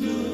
Lu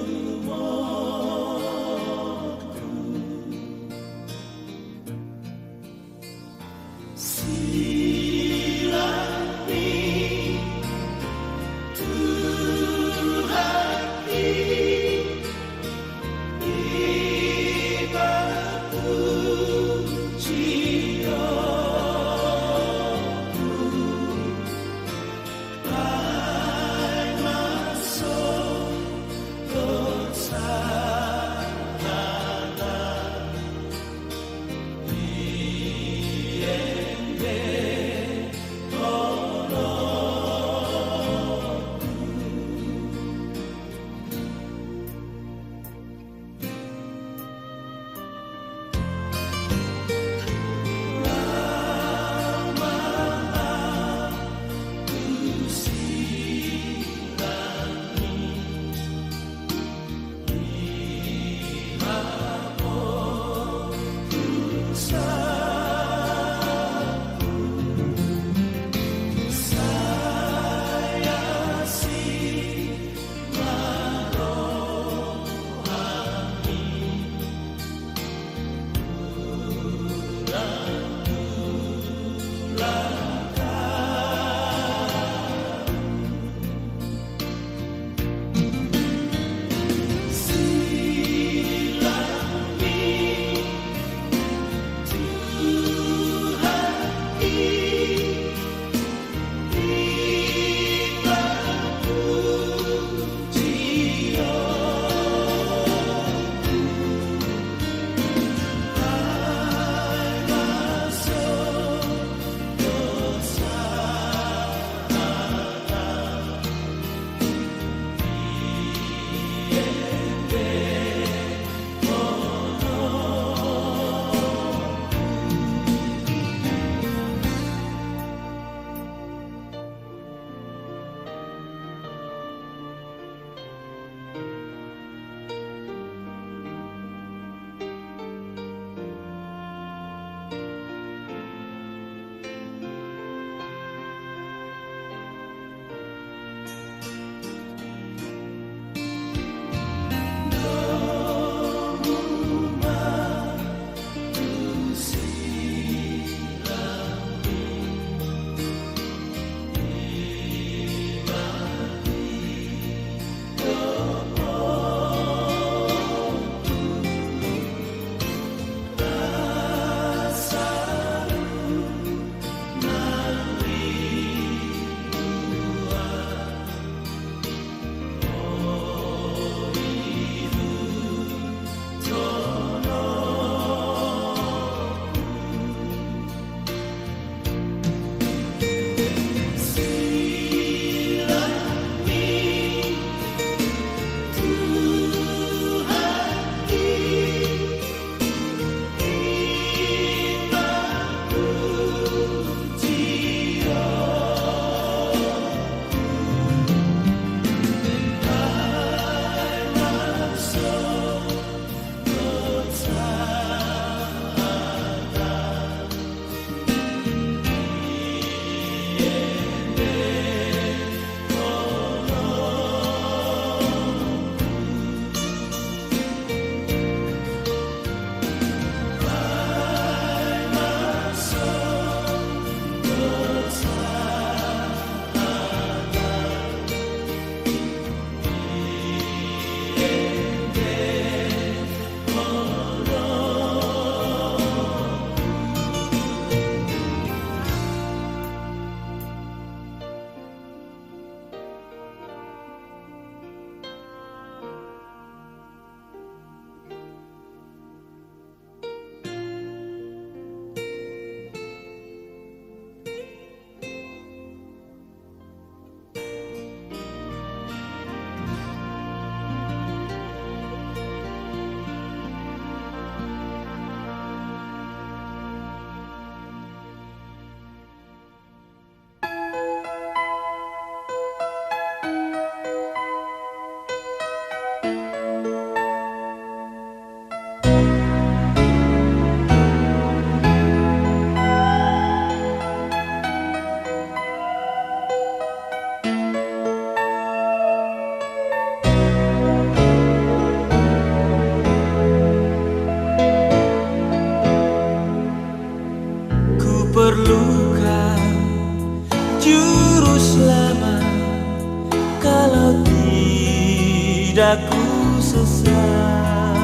Tidak ku sesat,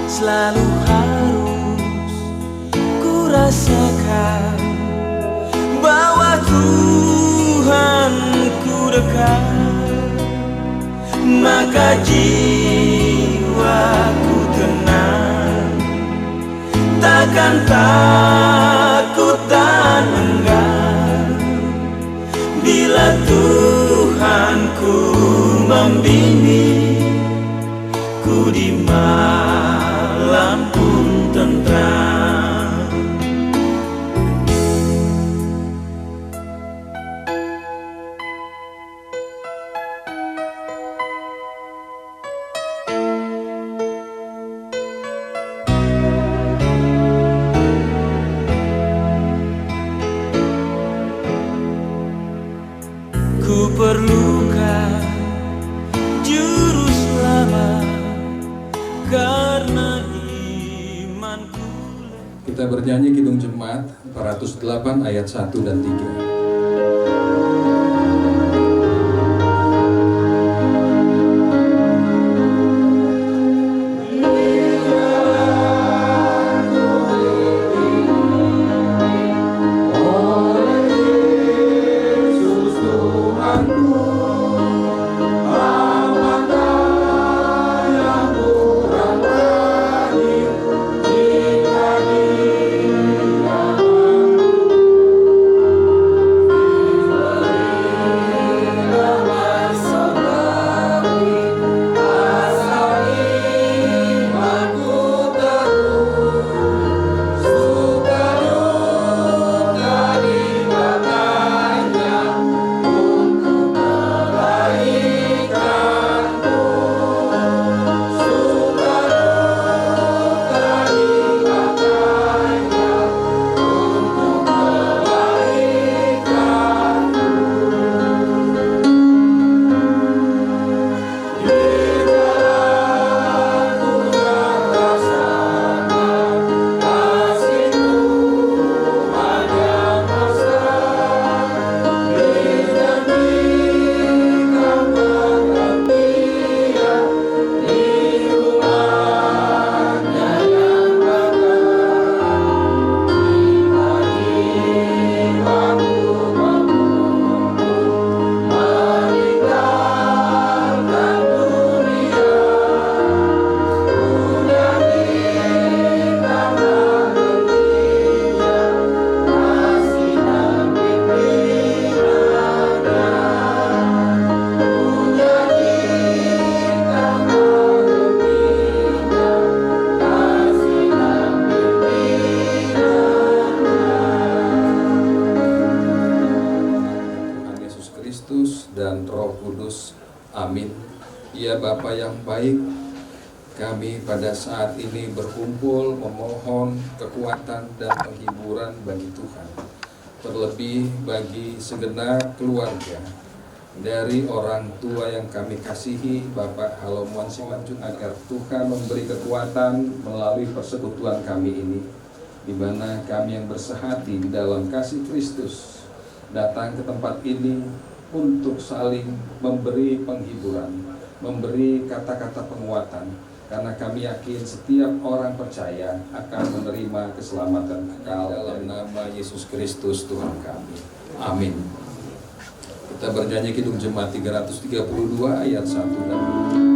selalu harus ku rasakan bahwa Tuhan ku dekat, maka jiwaku tenang, takkan takut dan enggan bila Tuhanku membimbing ku di malam pun tentram. Ku perlukan juru selamat karena imanku. Kita bernyanyi Kidung Jemaat 408 ayat 1 dan 3. Dan Roh Kudus, amin. Ya Bapa yang baik, kami pada saat ini berkumpul memohon kekuatan dan penghiburan bagi Tuhan, terlebih bagi segenap keluarga dari orang tua yang kami kasihi, Bapak Halomuan Simanjuntak, agar Tuhan memberi kekuatan melalui persekutuan kami ini, di mana kami yang bersehati di dalam kasih Kristus datang ke tempat ini untuk saling memberi penghiburan, memberi kata-kata penguatan, karena kami yakin setiap orang percaya akan menerima keselamatan kekal dalam nama Yesus Kristus Tuhan kami. Amin. Kita bernyanyi Kidung Jemaat 332 ayat 1 dan 2.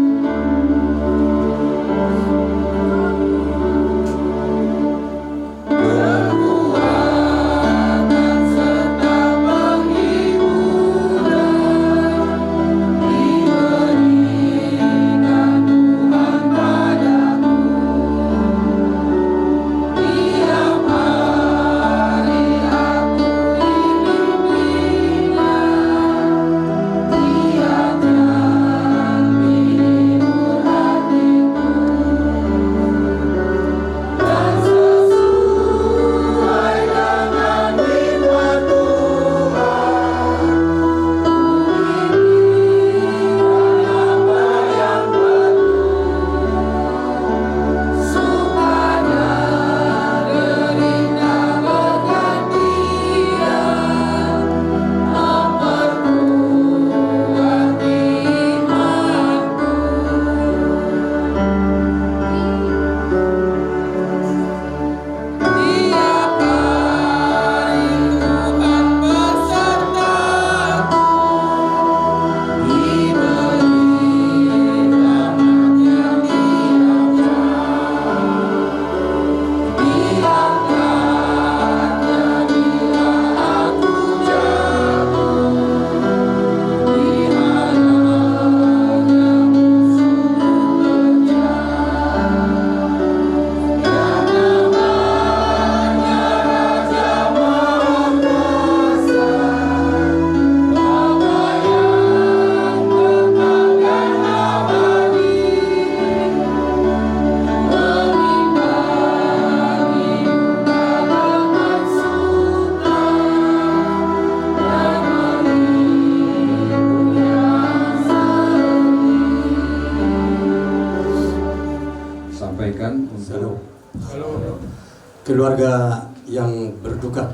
keluarga yang berduka.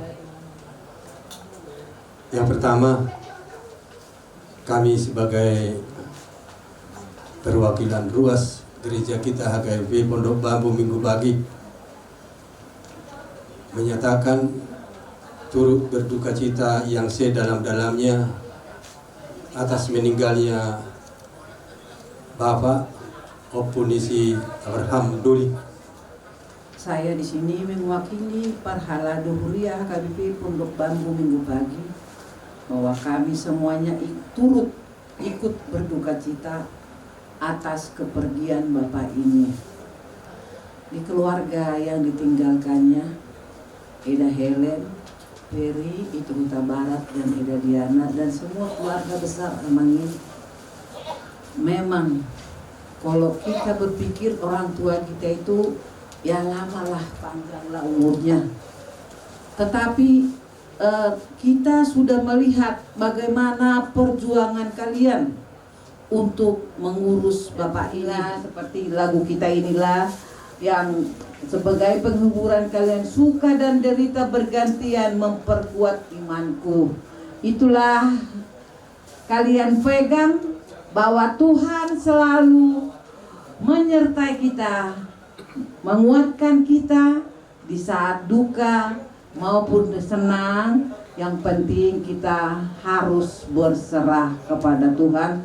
Yang pertama, kami sebagai perwakilan ruas gereja kita HKFB Pondok Bambu Minggu Pagi menyatakan turut berduka cita yang sedalam-dalamnya atas meninggalnya Bapak Opunisi Abraham Doli. Saya di sini mewakili Parhala Duhuria HKBP Pondok Bambu Minggu Pagi bahwa kami semuanya turut ikut berduka cita atas kepergian Bapak ini. Di keluarga yang ditinggalkannya, Eda Helen, Peri, itu Huta Barat, dan Eda Diana, dan semua keluarga besar Amangin. Memang kalau kita berpikir orang tua kita itu ya lamalah, panjanglah umurnya. Tetapi kita sudah melihat bagaimana perjuangan kalian untuk mengurus Bapak ini. Seperti lagu kita inilah yang sebagai penghiburan kalian, suka dan derita bergantian memperkuat imanku. Itulah kalian pegang bahwa Tuhan selalu menyertai kita, menguatkan kita di saat duka maupun senang. Yang penting kita harus berserah kepada Tuhan.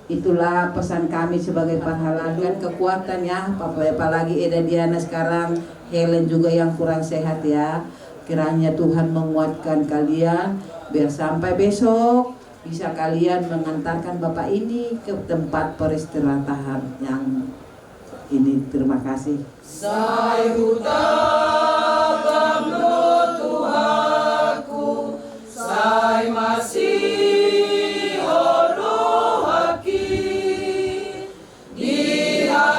Itulah pesan kami sebagai Parhala, dan kekuatan ya, apalagi Eda Diana sekarang, Helen juga yang kurang sehat ya. Kiranya Tuhan menguatkan kalian biar sampai besok bisa kalian mengantarkan Bapak ini ke tempat peristirahatan yang ini. Terima kasih. Sai masih olo haki diharuni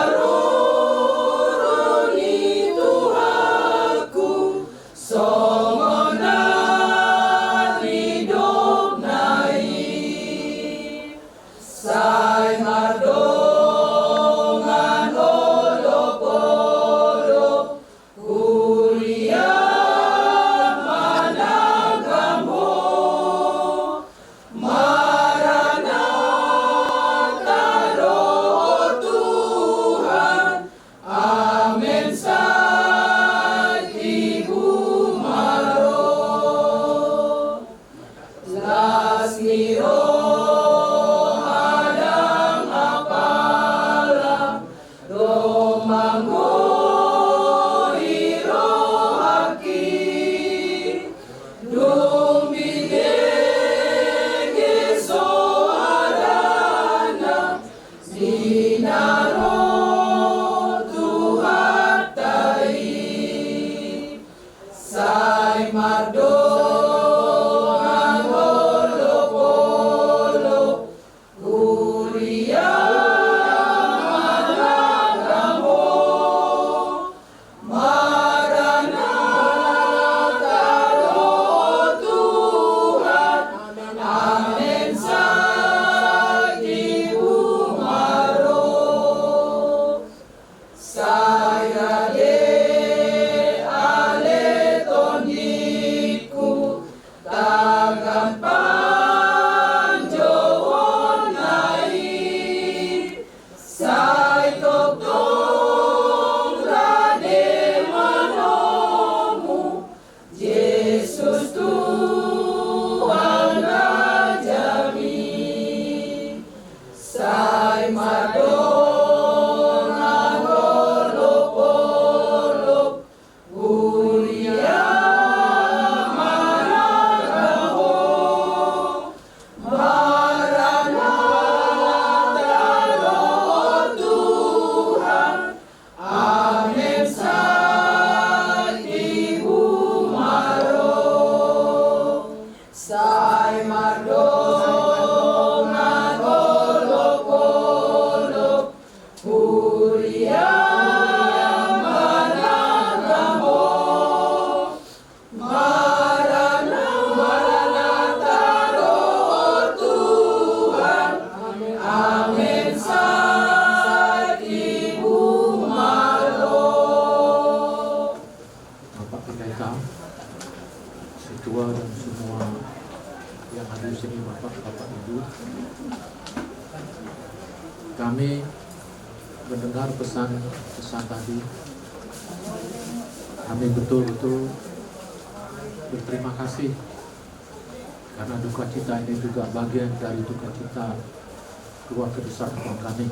Tuhanku songonan hidup nai sai mardongan olo-olo kuliah Sai mardongan olo-olo Kami mendengar pesan-pesan tadi, kami betul-betul berterima kasih karena duka cita ini juga bagian dari duka cita keluarga besar abang kami.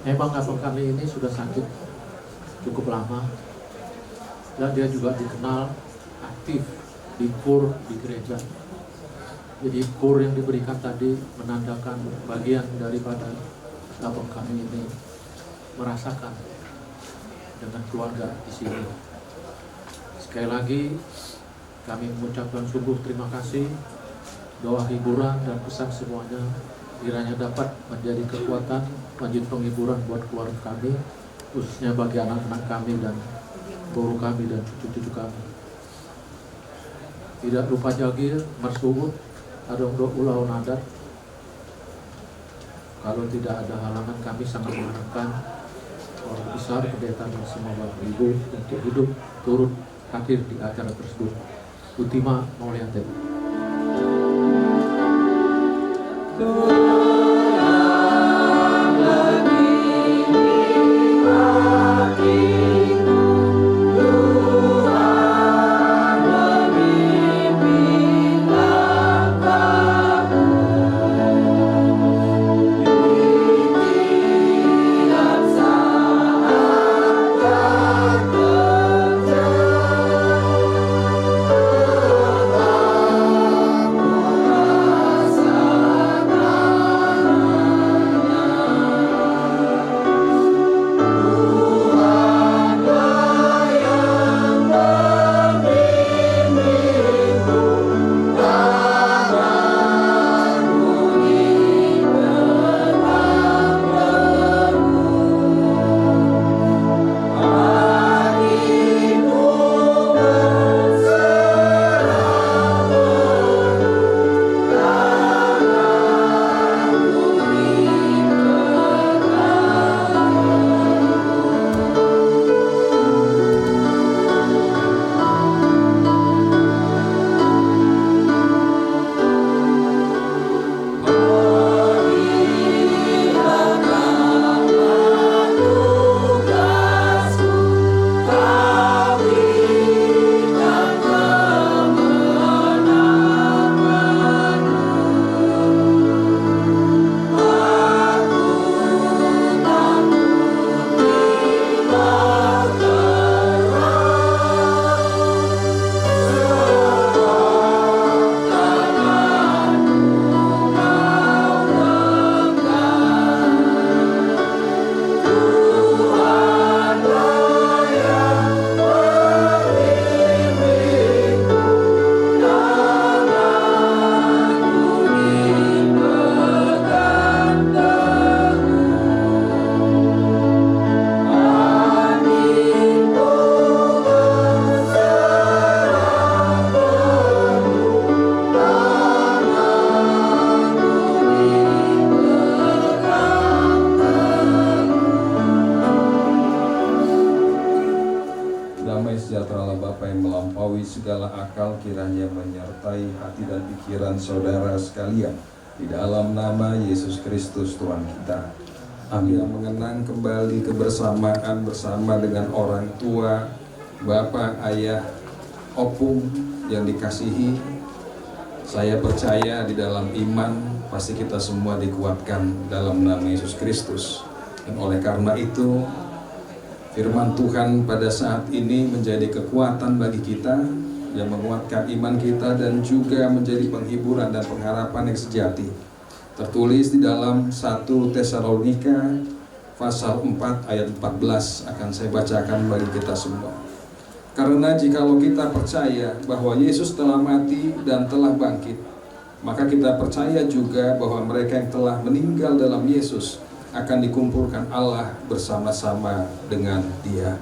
Memang abang kami ini sudah sakit cukup lama dan dia juga dikenal aktif di KUR di gereja. Jadi KUR yang diberikan tadi menandakan bagian daripada abang kami ini merasakan dengan keluarga di sini. Sekali lagi kami mengucapkan sungguh terima kasih. Doa hiburan dan pesan semuanya kiranya dapat menjadi kekuatan, menjadi penghiburan buat keluarga kami, khususnya bagi anak-anak kami dan guru kami dan cucu-cucu kami. Tidak lupa jagir, marsuhud, ada untuk ulau nadat. Kalau tidak ada halangan, kami sangat mengharapkan orang besar pendeta dan semua bapak ibu untuk hidup turut hadir di acara tersebut. Ultima Mauliate. Segala akal kiranya menyertai hati dan pikiran saudara sekalian di dalam nama Yesus Kristus Tuhan kita. Amin. Mengenang kembali kebersamaan bersama dengan orang tua, bapak, ayah, opung yang dikasihi. Saya percaya di dalam iman pasti kita semua dikuatkan dalam nama Yesus Kristus. Dan oleh karena itu firman Tuhan pada saat ini menjadi kekuatan bagi kita yang menguatkan iman kita dan juga menjadi penghiburan dan pengharapan yang sejati. Tertulis di dalam 1 Tesalonika pasal 4 ayat 14 akan saya bacakan bagi kita semua. Karena jikalau kita percaya bahwa Yesus telah mati dan telah bangkit, maka kita percaya juga bahwa mereka yang telah meninggal dalam Yesus akan dikumpulkan Allah bersama-sama dengan Dia.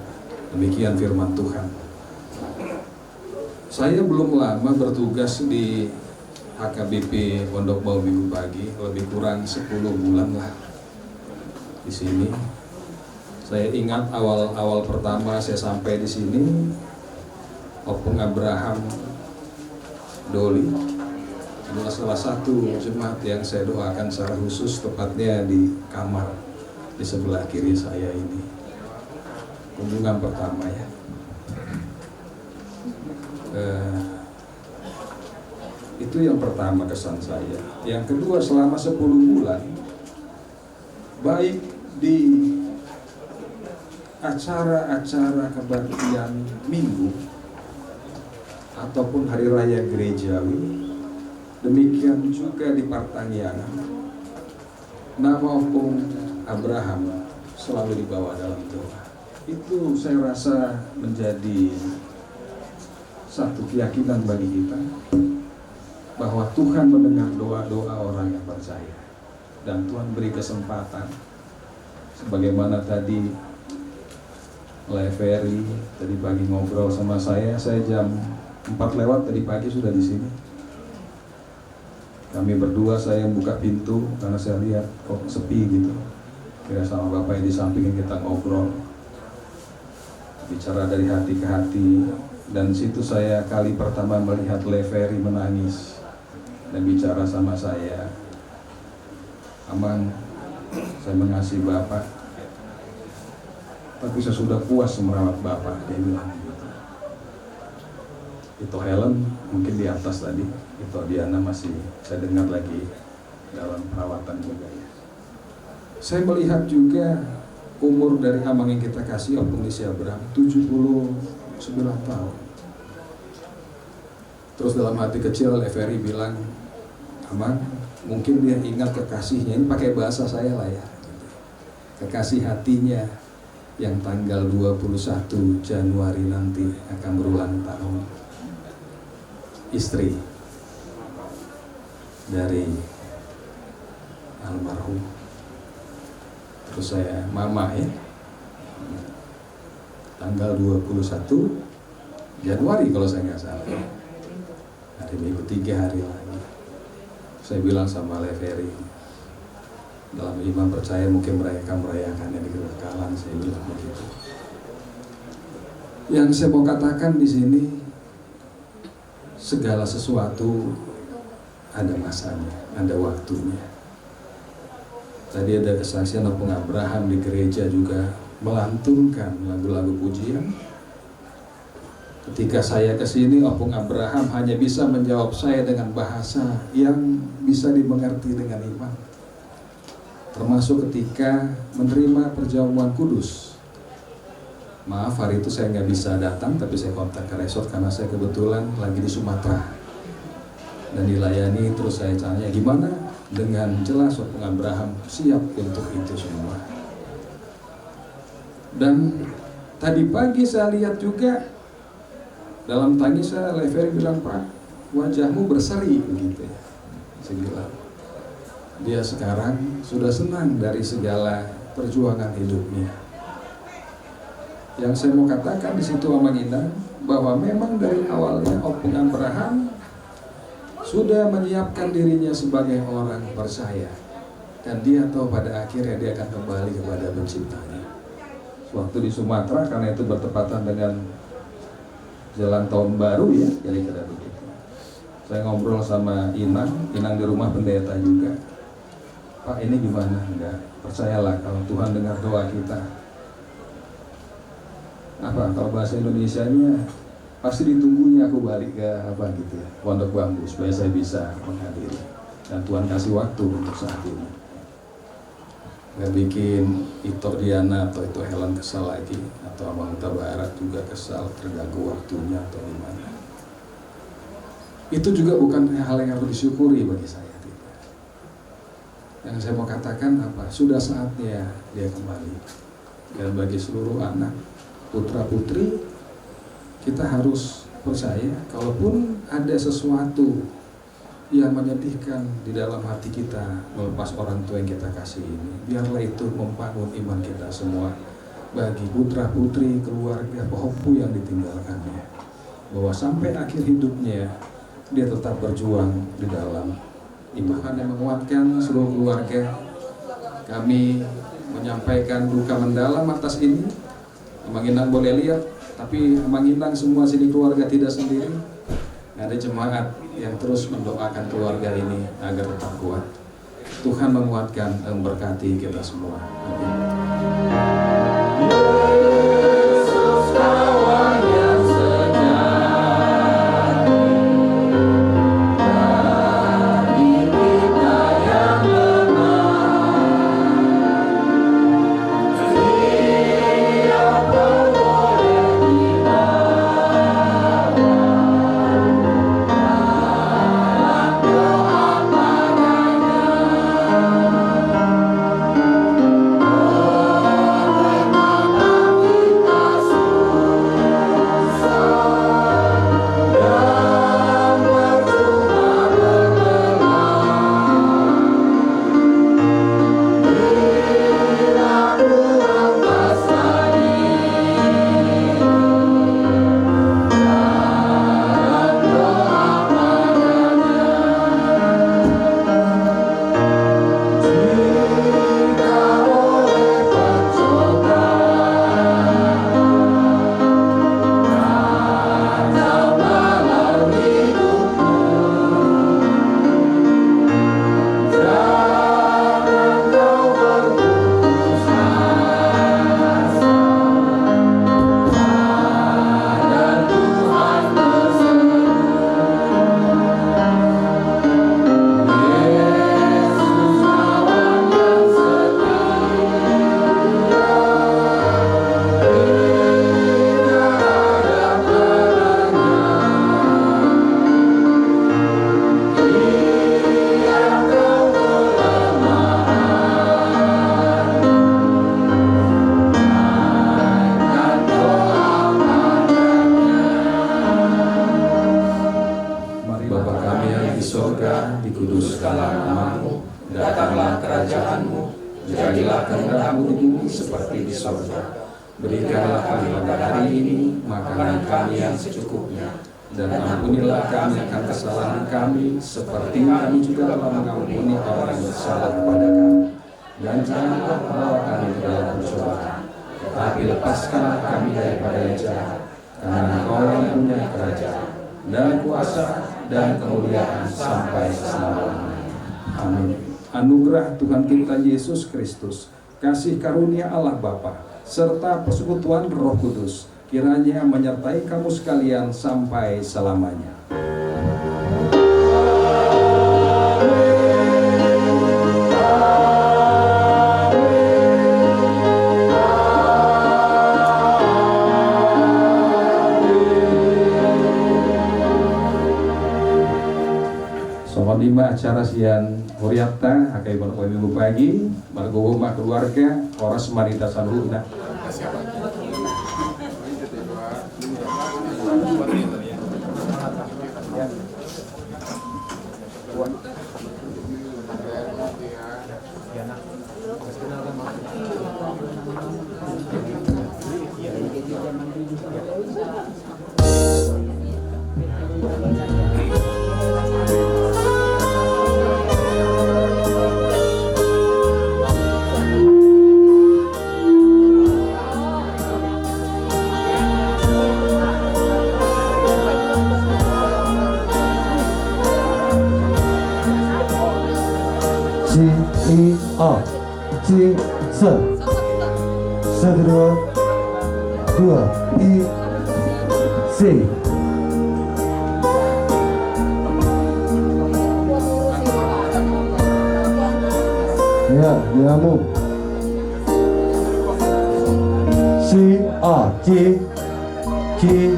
Demikian firman Tuhan. Saya belum lama bertugas di HKBP Pondok Bau Minggu Pagi, lebih kurang 10 bulan lah di sini. Saya ingat awal pertama saya sampai di sini, Opung Abraham Doli adalah salah satu jemaat yang saya doakan secara khusus, tepatnya di kamar di sebelah kiri saya ini. Kunjungan pertama ya. Itu yang pertama kesan saya. Yang kedua, selama 10 bulan, baik di acara-acara kebaktian minggu ataupun hari raya gerejawi, demikian juga di Partangiangan, nama Opung Abraham selalu dibawa dalam doa. Itu saya rasa menjadi satu keyakinan bagi kita bahwa Tuhan mendengar doa-doa orang yang percaya, dan Tuhan beri kesempatan sebagaimana tadi Leveri tadi pagi ngobrol sama saya jam 4 lewat tadi pagi sudah di sini. Kami berdua, saya buka pintu karena saya lihat kok sepi gitu. Kira sama Bapak yang di samping kita ngobrol, bicara dari hati ke hati. Dan situ saya kali pertama melihat Leveri menangis dan bicara sama saya, Amang, saya mengasihi Bapak, tapi saya sudah puas merawat Bapak, dia bilang gitu. Itu Helen mungkin di atas tadi, itu Diana masih saya dengar lagi dalam perawatan juga ya. Saya melihat juga umur dari Amang yang kita kasih, Opung Lisi Abraham, 79 tahun. Terus dalam hati kecil Leveri bilang, Amang, mungkin dia ingat kekasihnya, ini pakai bahasa saya lah ya, kekasih hatinya yang tanggal 21 Januari nanti akan berulang tahun, istri dari almarhum. Terus saya, mama ya, tanggal 21 Januari kalau saya nggak salah, hari Minggu, 3 hari lagi. Saya bilang sama Leveri, dalam iman percaya mungkin mereka merayakannya di kekekalan, saya bilang begitu. Yang saya mau katakan di sini, segala sesuatu ada masanya, ada waktunya. Tadi ada kesaksian Opung Abraham di gereja juga melantunkan lagu-lagu pujian. Ketika saya kesini, Opung Abraham hanya bisa menjawab saya dengan bahasa yang bisa dimengerti dengan iman. Termasuk ketika menerima perjamuan kudus. Maaf, hari itu saya nggak bisa datang, tapi saya kontak ke resort karena saya kebetulan lagi di Sumatera. Dan dilayani, terus saya tanya, gimana? Dengan jelas Opung Abraham siap untuk itu semua. Dan tadi pagi saya lihat juga, dalam tangis saya, Leveri bilang, Pak, wajahmu berseri begitu ya. Saya bilang, dia sekarang sudah senang dari segala perjuangan hidupnya. Yang saya mau katakan di situ Amang Indah, bahwa memang dari awalnya Opung Abraham sudah menyiapkan dirinya sebagai orang percaya, dan dia tahu pada akhirnya dia akan kembali kepada penciptanya. Waktu di Sumatera, karena itu bertepatan dengan Jalan Tahun Baru ya, kira-kira begitu. Saya ngobrol sama Inang di rumah pendeta juga. Pak, ini gimana? Enggak, percayalah kalau Tuhan dengar doa kita. Apa, kalau bahasa Indonesianya, pasti ditunggunya aku balik ke apa gitu ya, Pondok Bambu, supaya saya bisa menghadiri. Dan Tuhan kasih waktu untuk saat ini. Gak bikin itu Diana atau itu Helen kesal lagi, atau Abang Huta Barat juga kesal, terganggu waktunya atau gimana. Itu juga bukan hal yang harus disyukuri bagi saya. Tidak. Yang saya mau katakan apa? Sudah saatnya dia kembali. Dan bagi seluruh anak, putra putri, kita harus percaya, kalaupun ada sesuatu yang menyedihkan di dalam hati kita melepas orang tua yang kita kasih ini, biarlah itu membangun iman kita semua bagi putra putri, keluarga, pempu yang ditinggalkannya, bahwa sampai akhir hidupnya dia tetap berjuang di dalam iman. Tuhan yang menguatkan seluruh keluarga. Kami menyampaikan duka mendalam atas ini. Amang Inang boleh lihat, tapi Amang Inang semua sini keluarga tidak sendiri. Ada jemaat yang terus mendoakan keluarga ini agar tetap kuat. Tuhan menguatkan dan memberkati kita semua. Amin. Dikuduskanlah namamu, datanglah kerajaanmu, jadilah kehendak-Mu di bumi seperti di surga. Berikanlah kami pada hari ini makanan kami yang secukupnya, dan ampunilah kami akan kesalahan kami, seperti kami juga telah mengampuni orang yang bersalah kepada kami. Dan janganlah membawa kami ke dalam pencobaan, tetapi lepaskanlah kami daripada yang jahat, karena Engkau yang punya kerajaan dan kuasa dan kemuliaan sampai selama-lamanya. Amin. Anugerah Tuhan kita Yesus Kristus, kasih karunia Allah Bapa, serta persekutuan Roh Kudus, kiranya menyertai kamu sekalian sampai selamanya. Lima acara sian Horiapta akai pada minggu pagi margo rumah keluarga oras marita saluhna. Ya, diamu. Si A Ci Ci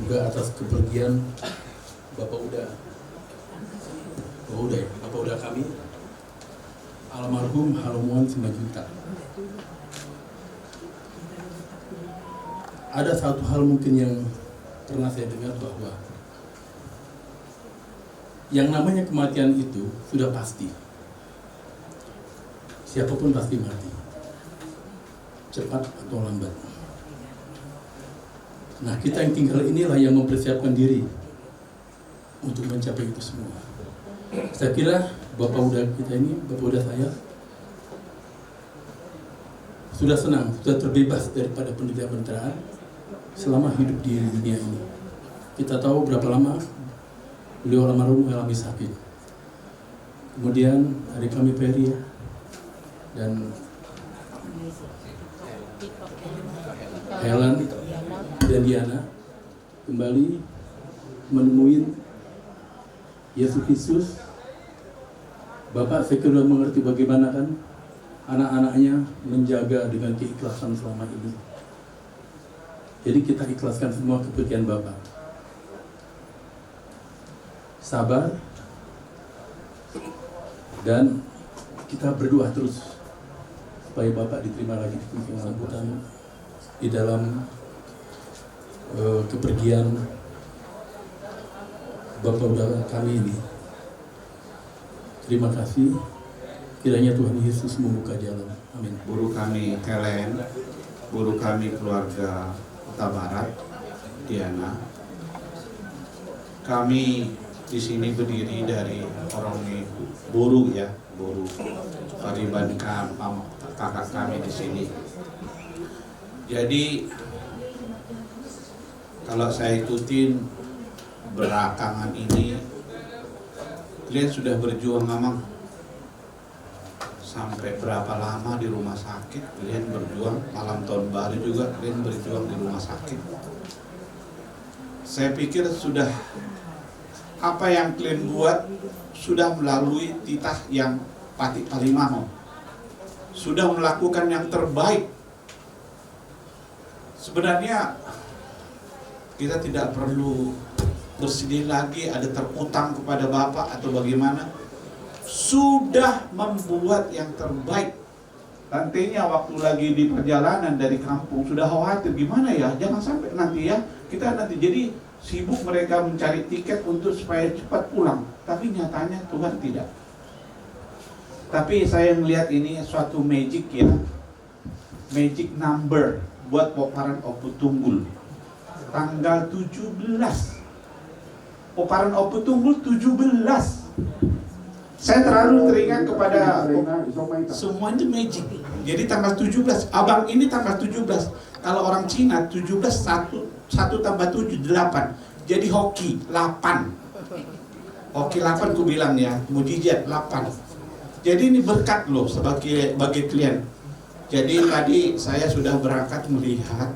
juga atas kepergian Bapak Uda kami, almarhum Halomuan Simanjuntak. Ada satu hal mungkin yang pernah saya dengar bahwa yang namanya kematian itu sudah pasti. Siapapun pasti mati, cepat atau lambat. Nah, kita yang tinggal inilah yang mempersiapkan diri untuk mencapai itu semua. Saya kira Bapak Uda kita ini, Bapak Uda saya, sudah senang, sudah terbebas daripada penderitaan selama hidup di dunia ini. Kita tahu berapa lama beliau almarhum mengalami sakit. Kemudian adik kami Peri dan Helen dan Diana kembali menemui Yesus Kristus. Bapak saya kira mengerti bagaimana kan anak-anaknya menjaga dengan keikhlasan selama ini. Jadi kita ikhlaskan semua kepergian Bapak. Sabar dan kita berdoa terus supaya Bapak diterima lagi di sambutan di dalam kepergian Bapak Uda kami ini. Terima kasih. Kiranya Tuhan Yesus membuka jalan. Amin. Guru kami Helen, guru kami keluarga Kota Barat, Diana. Kami di sini berdiri dari orang Boru ya, Boru. Pariban kakak kami di sini. Jadi kalau saya ikutin belakangan ini, kalian sudah berjuang memang sampai berapa lama di rumah sakit, kalian berjuang, malam tahun baru juga kalian berjuang di rumah sakit. Saya pikir sudah apa yang kalian buat sudah melalui titah yang Pati Palimano, sudah melakukan yang terbaik. Sebenarnya kita tidak perlu bersedih lagi ada terutang kepada Bapak atau bagaimana. Sudah membuat yang terbaik. Nantinya waktu lagi di perjalanan dari kampung sudah khawatir gimana ya, jangan sampai nanti ya kita nanti jadi sibuk mereka mencari tiket untuk supaya cepat pulang. Tapi nyatanya Tuhan tidak. Tapi saya melihat ini suatu magic ya, magic number buat Poparan Opu Tunggul tanggal 17. Poparan Opu Tunggul 17. Saya terlalu teringat kepada semua itu magic. Jadi tanggal 17, abang ini tanggal 17. Kalau orang Cina 17 1 tambah 7 8. Jadi hoki 8. Hoki 8 ku bilang ya, mujizat 8. Jadi ini berkat loh sebagai klien. Jadi tadi saya sudah berangkat melihat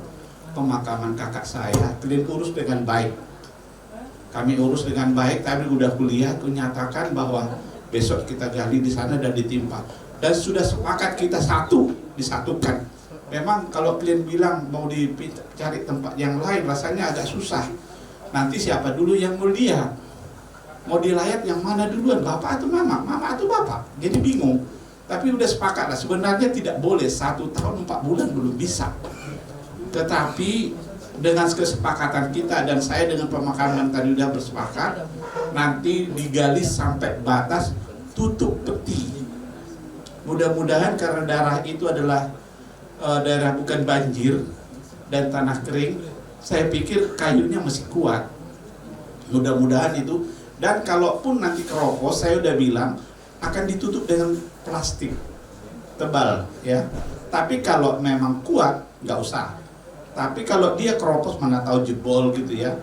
pemakaman kakak saya, kalian urus dengan baik. Kami urus dengan baik, tapi udah kulihat, kunyatakan bahwa besok kita gali di sana dan ditimpa. Dan sudah sepakat kita disatukan. Memang kalau klien bilang mau dicari tempat yang lain, rasanya agak susah. Nanti siapa dulu yang mau lihat? Mau dilayat yang mana duluan? Bapak atau mama? Mama atau bapak? Jadi bingung. Tapi udah sepakat lah, sebenarnya tidak boleh 1 tahun 4 bulan belum bisa. Tetapi dengan kesepakatan kita dan saya dengan pemakaman tadi udah bersepakat, nanti digali sampai batas tutup peti. Mudah-mudahan karena daerah itu adalah daerah bukan banjir dan tanah kering, saya pikir kayunya masih kuat. Mudah-mudahan itu. Dan kalaupun nanti keropos, saya udah bilang akan ditutup dengan plastik tebal ya. Tapi kalau memang kuat nggak usah. Tapi kalau dia keropos mana tahu jebol gitu ya,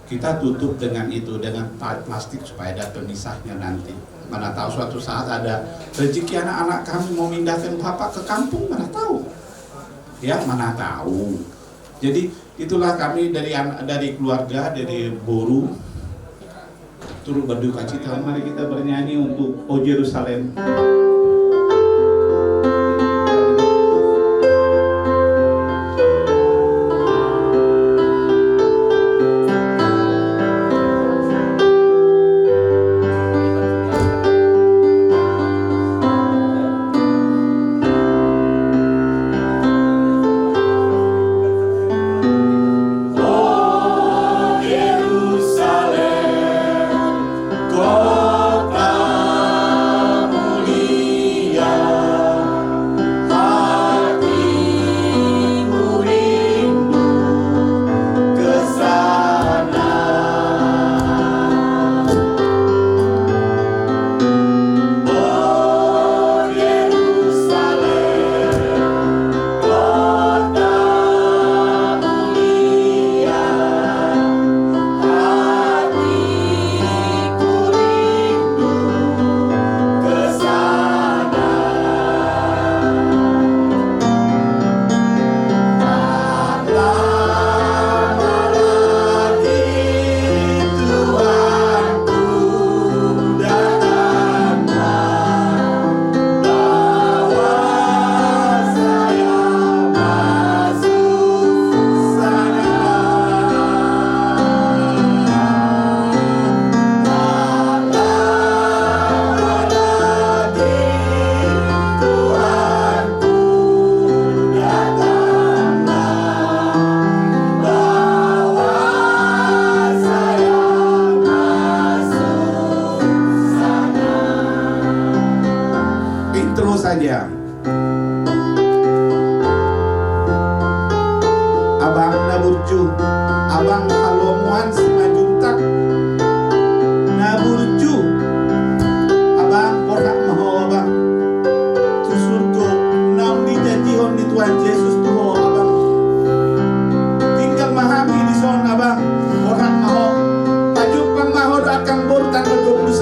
kita tutup dengan itu, dengan plastik supaya ada pemisahnya nanti. Mana tahu suatu saat ada rezeki anak-anak kami mau mindahkan bapak ke kampung, mana tahu ya, mana tahu. Jadi itulah kami dari keluarga dari Boru turut berduka cita. Mari kita bernyanyi untuk O Yerusalem.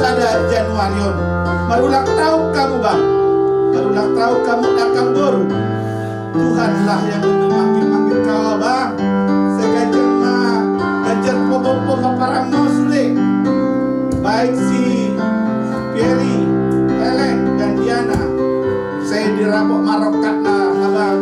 pada Januarion. Barulah tahu kamu bang, barulah tahu kamu akan boru. Tuhanlah yang memanggil kau bang. Segajar gajar pokok-pokok parang mosle. Baik si Pierre, Helen dan Diana, saya dirapok marokat abang.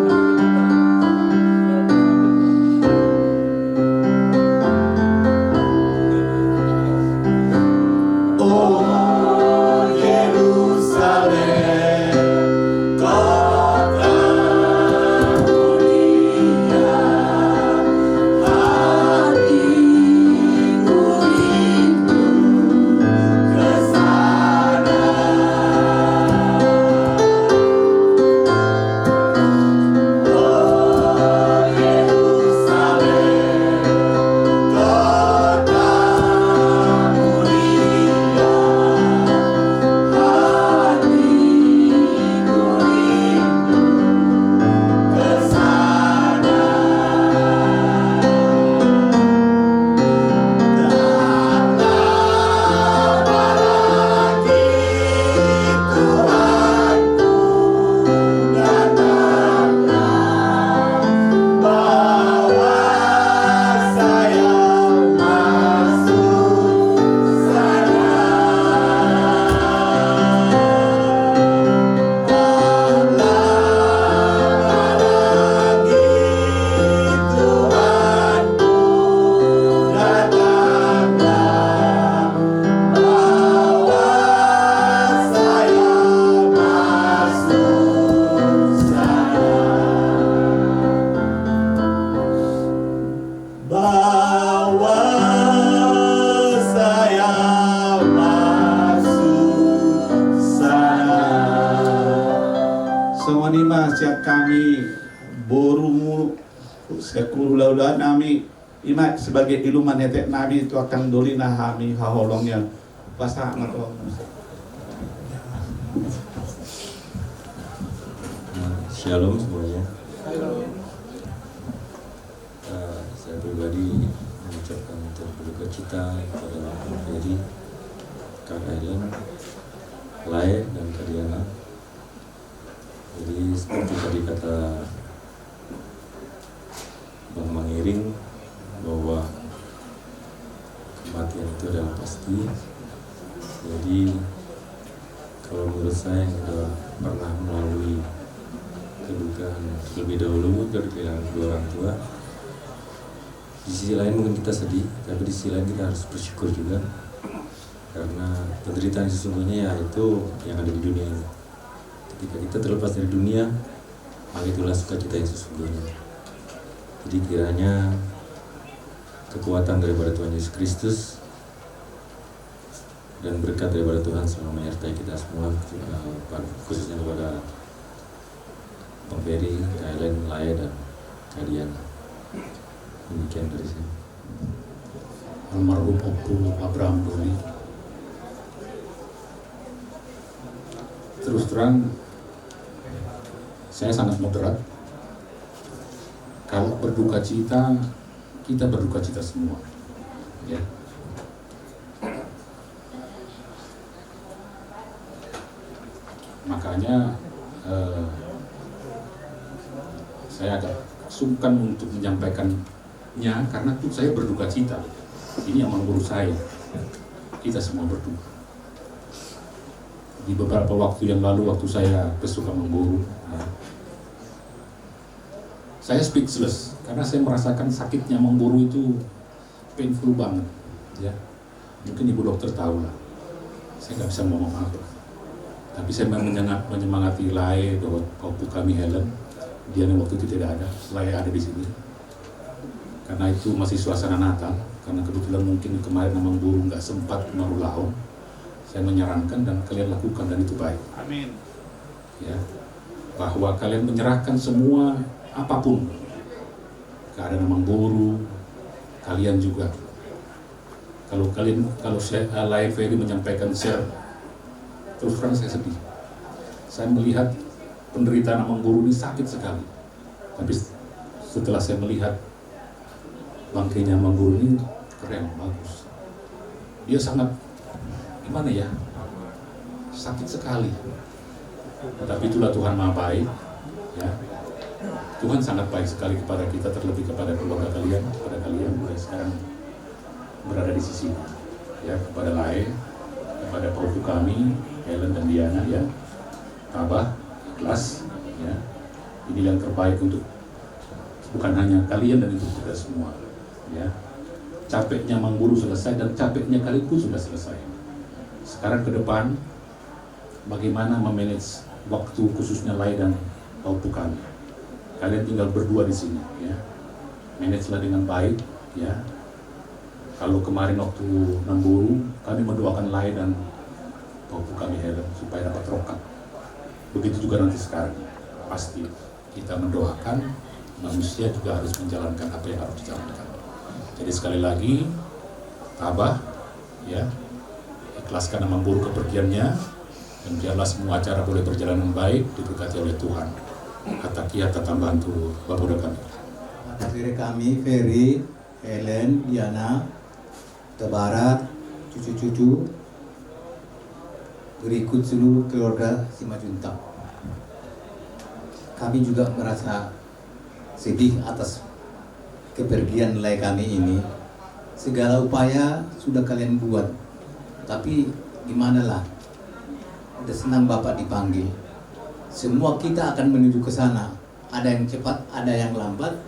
Siap kami borumu sekulaulah nami imat sebagai iluman hetek nabi itu akan dolina hami haholongnya pasang atau Shalom semuanya. Saya pribadi mengucapkan berduka cita kepada Pak Ferry, Kak Ellen, Lae dan Kak Diana. Jadi seperti tadi kata Bang Mangiring bahwa kematian itu adalah pasti. Jadi kalau menurut saya yang sudah pernah melalui kedukaan lebih dahulu dari kehilangan kedua orang tua, di sisi lain mungkin kita sedih, tapi di sisi lain kita harus bersyukur juga karena penderitaan sesungguhnya yaitu yang ada di dunia ini. Ketika kita terlepas dari dunia, maka itulah sukacita yang sesungguhnya. Jadi kiranya kekuatan daripada Tuhan Yesus Kristus dan berkat daripada Tuhan selalu menyertai kita semua, khususnya kepada Bang Ferry, Kak Ellen, Lae, dan Kak Diana. Demikian dari saya. Almarhum Opu Abraham Doli. Terus terang, saya sangat moderat. Kalau berduka cita, kita berduka cita semua, ya. Makanya saya agak sungkan untuk menyampaikannya karena itu saya berduka cita. Ini yang mengurus saya. Kita semua berduka. Di beberapa waktu yang lalu, waktu saya bersuka mengguru, saya speechless karena saya merasakan sakitnya mengguru itu painful banget, ya. Mungkin ibu dokter tahu lah. Saya nggak bisa ngomong apa. Tapi saya menyemangati Lae, waktu kami Helen, dia waktu itu tidak ada. Lae ada di sini. Karena itu masih suasana Natal. Karena kebetulan mungkin kemarin memang guru nggak sempat merulaun. Saya menyarankan dan kalian lakukan dan itu baik. Amin. Ya, bahwa kalian menyerahkan semua apapun. Keadaan memang guru, kalian juga. Kalau saya Lae Ferry menyampaikan share, terus terang saya sedih. Saya melihat penderitaan Amang Guru ini sakit sekali. Tapi setelah saya melihat bangkainya Amang Guru ini keren, bagus. Dia sangat gimana ya, sakit sekali. Tetapi itulah Tuhan Maha baik, ya. Tuhan sangat baik sekali kepada kita, terlebih kepada keluarga kalian, kepada kalian yang sekarang berada di sisi, ya, kepada Lae, kepada Pauku kami, Helen dan Diana, ya, tabah, ikhlas, ya. Ini yang terbaik untuk bukan hanya kalian dan untuk kita semua, ya. Capeknya Mangburu selesai dan capeknya kaliku sudah selesai. Sekarang ke depan, bagaimana memanage waktu khususnya Lae dan Pauku kami. Kalian tinggal berdua di sini, ya. Managelah dengan baik, ya. Kalau kemarin waktu Mangburu, kami mendoakan Lae dan Pauku kami Helen supaya dapat rokat. Begitu juga nanti sekarang, pasti kita mendoakan, manusia juga harus menjalankan apa yang harus dijalankan. Jadi sekali lagi, tabah, ya, ikhlaskan Mangburu kepergiannya, dan biarlah semua acara boleh berjalan dengan baik, diberkati oleh Tuhan. Kata kiat tetap bantu Bapak kami. Akhirnya kami, Ferry, Helen, Diana, Barat, cucu-cucu, berikut seluruh keluarga Simanjuntak. Kami juga merasa sedih atas kepergian Lae kami ini. Segala upaya sudah kalian buat, tapi gimana lah? Udah senang Bapak dipanggil. Semua kita akan menuju ke sana. Ada yang cepat, ada yang lambat,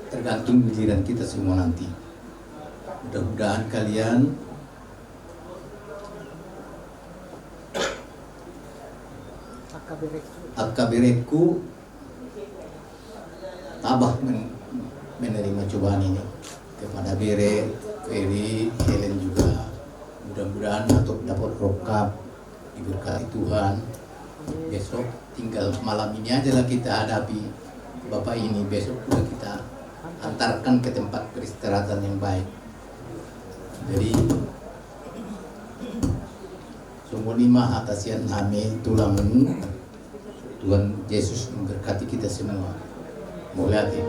tergantung giliran kita semua nanti. Mudah-mudahan kalian Akabereku tabah menerima cobaan ini. Kepada Bere, Ferry, Helen juga. Mudah-mudahan atau dapat rokap, diberkati Tuhan. Besok tinggal malam ini aja lah kita hadapi Bapak ini. Besok sudah kita antarkan ke tempat peristirahatan yang baik. Jadi sungguh lima atasian ame tulamen. Tuhan Yesus memberkati kita semua. Mulai hati.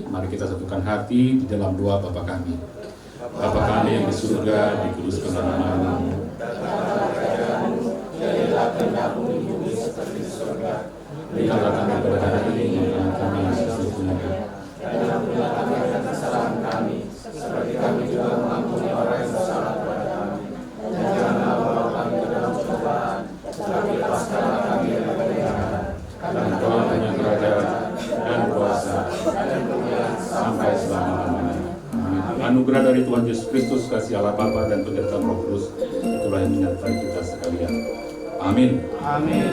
Mari kita satukan hati di dalam doa Bapa kami. Bapa kami yang di surga, dikuduskanlah namamu. Jadilah kehendakmu di bumi seperti di surga. Berikanlah kami pada hari ini makanan kami yang sesungguhnya. Dan ampunilah kami akan kesalahan kami, seperti kami juga mengampuni orang yang bersalah kepada kami. Dan janganlah bawa kami ke dalam cobaan, tetapi lepaskanlah kami dari kejahatan. Karena Tuhan hanya kerajaan dan kuasa dan kemuliaan sampai selama-lamanya. Amin. Anugerah dari Tuhan Yesus Kristus, kasih Allah Bapa dan penyertaan Roh Kudus, itulah yang menyertai kita sekalian. Amin. Amin.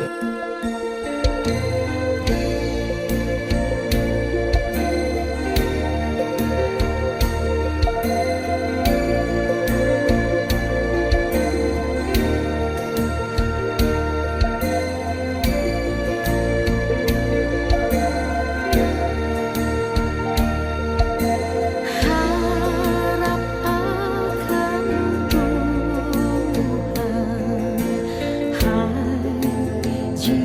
Hai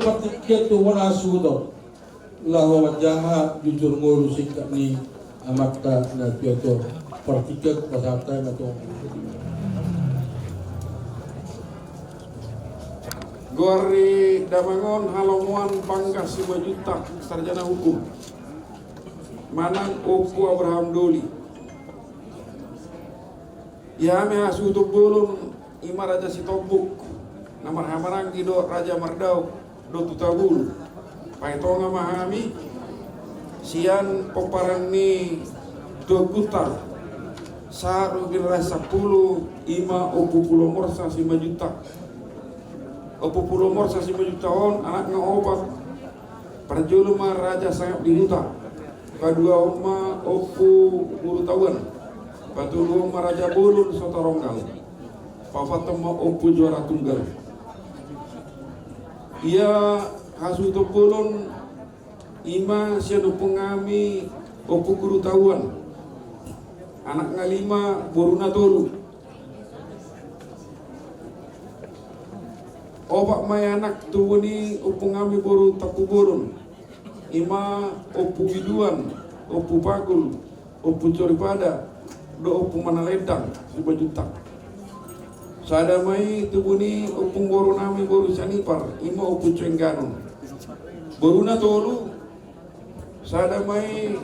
patiket tu wana sudo lawa wajaha jujur nguru sikap ni amakta na piato partiket pasata na to. Gori Damangon Halomuan Pangkas 5 juta sarjana hukum. Manang Oku Abraham Doli. Yame Asutuk Bulun Ima Raja Sitobuk. Namar Hamarang Kido Raja Mardau do Tutabul. Paitonga Mahami Sian Poparang ni Dokuta Saru Bilra 10 Ima Opu Pulau Morsa 5 juta. Opu Pulau Morsa 5 juta on anak ngobat Perjuluma Raja Sangat Dihuta Kadua Oma Opu Guru Tawan Patulu Oma Raja Bulun Sotoronggal Pafatama Opu Juara Tunggal. Ia Hasuto Bulun Ima Sianu Pengami Opu Guru Tawan anak ngalima Boruna Tolu Opak may anak tuwani upungami boru takuborun Ima opu biduan Opu pagul Opu coripada Do opu manaledang 5 juta. Sada may tuwani upung boru nami boru sanipar Ima opu cengganon Boruna tolu Sada may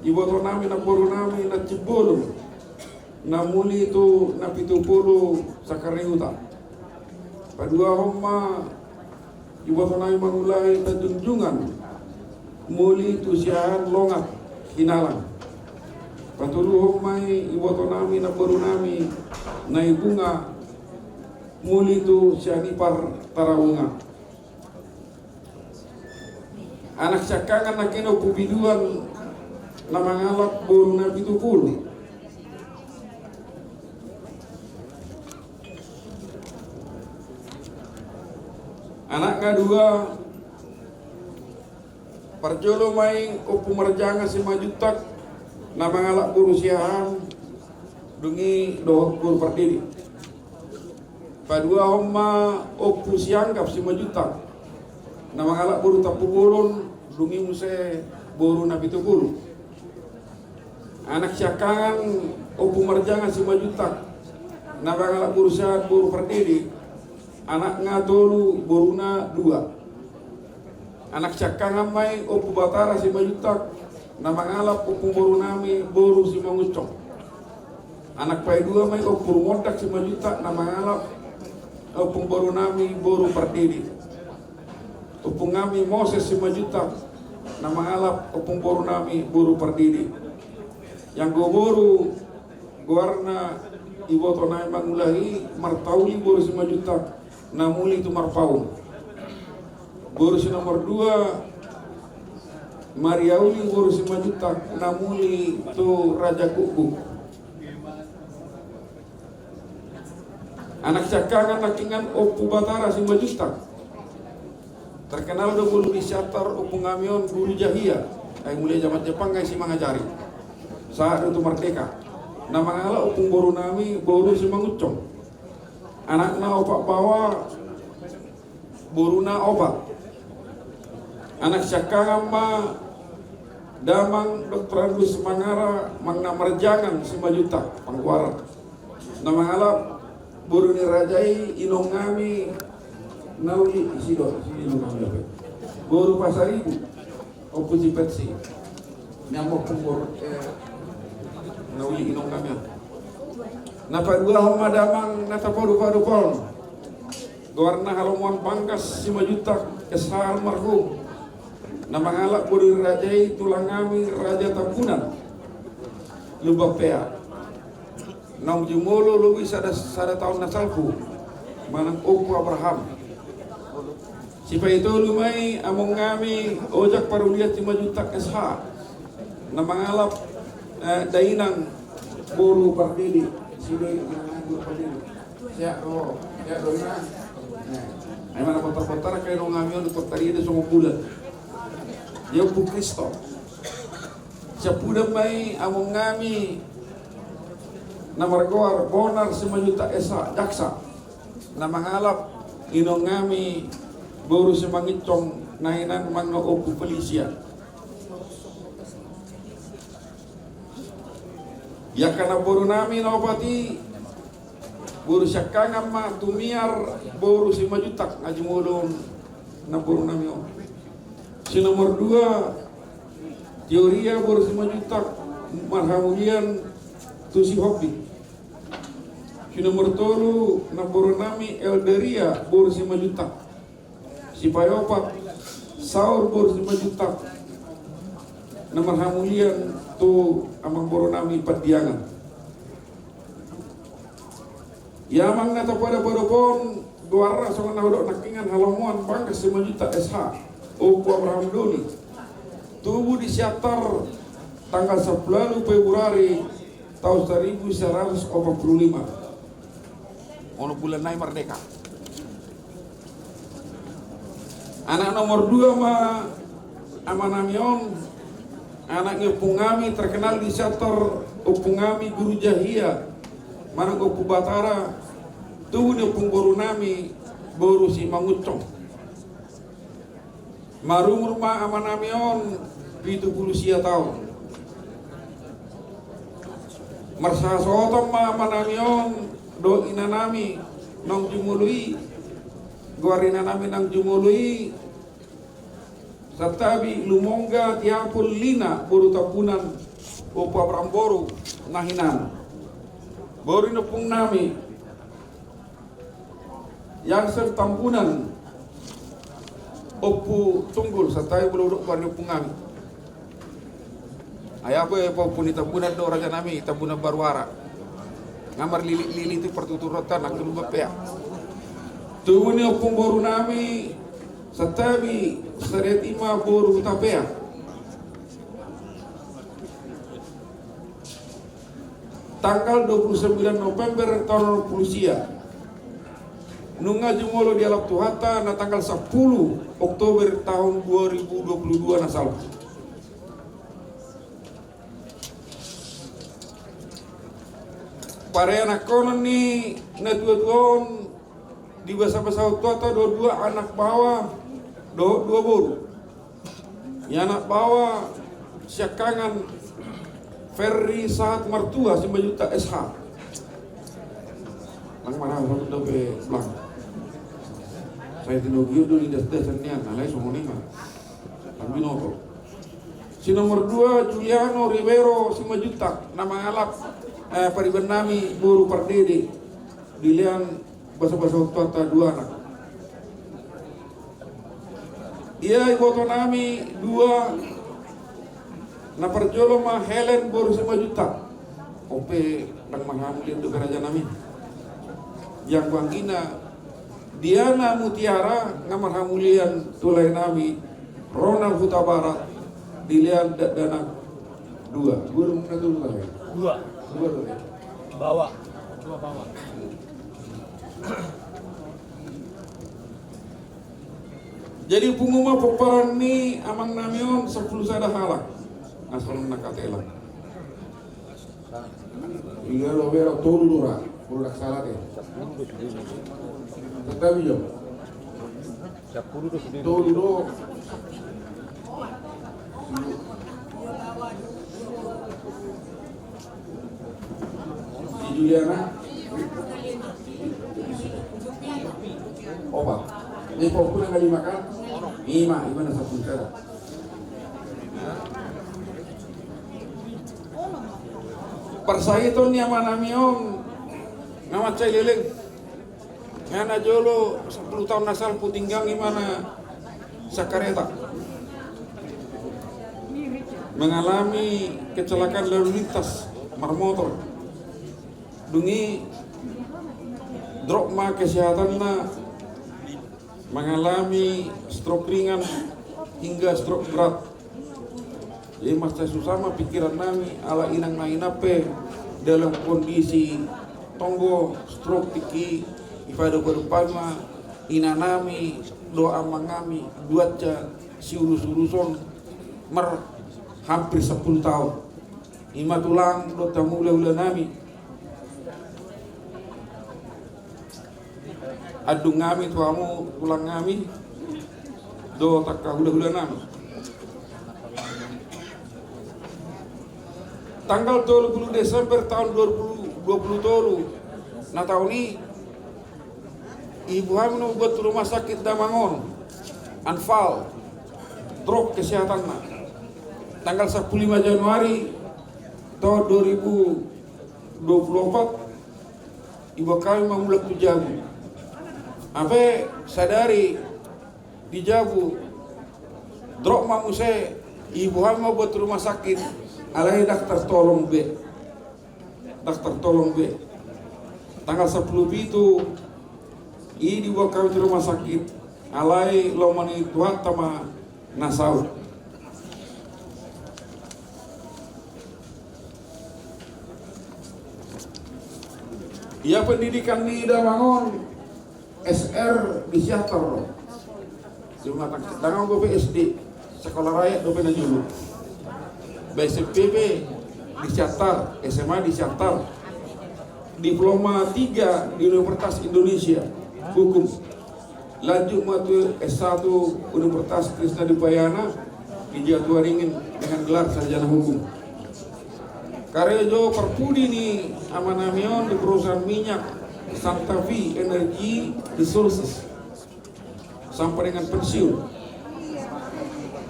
iboto nami na boru nami na cibolum Namuli itu na 70 sakariuta Padua homa Iwatonai mangulai na junjungan Muli tusiahan longat hinalang Patulu homai Iwatonami na borunami Na ibunga Muli tu sianipar tarawunga Anak cakangan na kino pubiduan Na mangalap boruna 70 Anak kedua Parjolo main Opu Marjanga 5 juta Nama ngalak berusiaan Dungi doh guru perdiri Padua homa Opu Sianggap 5 juta Nama ngalak buru tapu gurun Dungi muse boru nabi tugulu Anak cakangan Opu Marjanga 5 juta Nama ngalak berusiaan guru perdiri Anak ngatolu boruna 2 Anak cakangan mai Opu Batara 5 juta Nama ngalap Opu borunami boru 5 ngucok Anak pai 2 mai Opu Modak 5 juta Nama ngalap Opu borunami boru perdiri Opu ngami Moses 5 juta Nama ngalap Opu borunami boru perdiri Yang go boru Goarna Iboto naik mangulahi Martauli boru 5 juta Namuli itu marpaun. Borusi nomor 2 Mariauli borusi 5 juta. Namuli itu Raja Kuku. Anak cakangan nakingan Opu Batara 5 juta. Terkenal udah bulu disyatar Opu Ngamion Guru Jahia. Yang mulai zaman Jepang guys si mangajari. Saat itu merdeka. Nama ngala Opu Borunami boru si mangucong. Anakna opak bawa boruna obat. Anak cakangan ma Damang Dr. Agus Mangara Mangna Marjangan 5 juta pangkuaran. Nama ngalap boruni rajai inongami nauli isido boru pasaribu Opu Cipetsi nyamuk kumbor nauli inongami. Napa 2 homa Damang nata padu pol. Goarna Halomuan Pangkas 5 juta SH almarhum. Nama ngalak boru rajai tulangami Raja Tampunan. Lubah pea. Nam jumolo luwi sada tahun nasalku. Manang Opu Abraham. Sipa itu lumai among ngami ojak paruliat 5 juta SH. Nama ngalap dainang boru pardili. Sini ya dona. Ay mana potar kayo nung ngamion ito tari na sumong bulan. Yung po Kristo. Siya po may among ngami na margoar bonar 5 juta esa jaksa na mangalap inong ngami boru semangitong nainan mga opo Felicia. Ya kana boru namin opati boru syakangam ma tumiar boru si majutak ngajumulon na boru namin. Si nomor 2 teoria boru si majutak marhamulian tu si hobi. Si nomor 3 na boru nami Elderia boru si majutak. Si payopat saur boru si majutak. Na marhamulian tu amang boru nami Padiangan. Yamang nata pada pon duara songan naudok nakingan halamuan bangka 5 juta SH Opo Abraham Doni tubuh di Siatar tanggal 10 Februari tahun 1945 ono bulan nai merdeka. Anak nomor 2 ma Amanamion, anak Ngepungami terkenal di Siatar Opungami Guru Jahia mana Opu Batara tuh ni Opung boru nami boru si Mangucong marumur ma Amanamion 70 tahun marsa sotom ma Amanamion do inanami nang jumului guarina nami nang jumului satabi lumongga tiapul lina boru tapunan Opo Abraham boru nahinan boru nepung nami yang sertampunan Opu Tunggul satai beluduk guarina nepung nami ayapo Opu ni tapunan do raja nami tapunan Barwara ngamar lili itu pertuturutan nak lupa pea tuh ni Opung boru nami satabi seret ima boru tapea tanggal 29 November tahun 20 nunga jumolo di alap tuhata na tanggal 10 Oktober tahun 2022 nasal pare anak konon ni na tuan di bahasa utara dua anak bawah dua boru ya anak bawah syakangan Ferry saat mertua 5 juta SH nang mana satu dobe blang saya tinogio dulu di dasarnya nalai somonima kami nopo si nomor 2 Juliano Rivero 5 juta nama alap pariban nami boru pardede dilian bahasa utara 2 anak iya iboto nami 2 na perjolo ma Helen boru 5 juta ope dan mahamulian do karaja nami yang bangina Diana Mutiara ngamar hamulian tulai nami Ronald Huta Barat dilian dana 2 burung na dulu lah 2 bawa jadi punguma peperan ni amang namion 10 sada halak asal nakatela iya lo vera tolu dura pulak salah deh tetapi yo tolu do si Juliana obat ini populer kali makan ima na satu sada persaiton ni Amanamion ngamat cai leleng ngana jolo 10 tahun nasal putinggang imana sakareta mengalami kecelakaan lalu lintas marmotor dungi drop ma kesehatan na mengalami stroke ringan hingga stroke berat. Jadi masa susama pikiran nami ala inang na inape dalam kondisi tonggo stroke tiki ipada berupama ina nami doa mangami duaca si urus-uruson hampir 10 tahun ima tulang do tamu ula nami adu ngami tuamu tulang ngami do takka hula-hula nami. Tanggal 20 Desember tahun 2020 nah tahun ini ibu hamil buat rumah sakit Damangon Anfal drop kesehatan tanggal 15 Januari tahun 2024 ibu kami memulai ke Jabu. Sampai sadari di Jabu drop mamuse ibu hamil buat rumah sakit alai dokter tolong B. Tanggal 10 itu i dibawa kami di rumah sakit alai lomani Tuhan tama Nasau. Ia pendidikan di Damangon SR di Siater. Damangon BPSD sekolah rakyat dopen julu. BSPB di Siater, SMA di Siater. Diploma 3 di Universitas Indonesia Hukum. Lanjut matu S1 Universitas Krishna Dipayana di Jatiwaringin dengan gelar sarjana hukum. Karya Jo Perpudi ni amanamion di perusahaan minyak Santa Fe Energy Resources sampai dengan pensiun.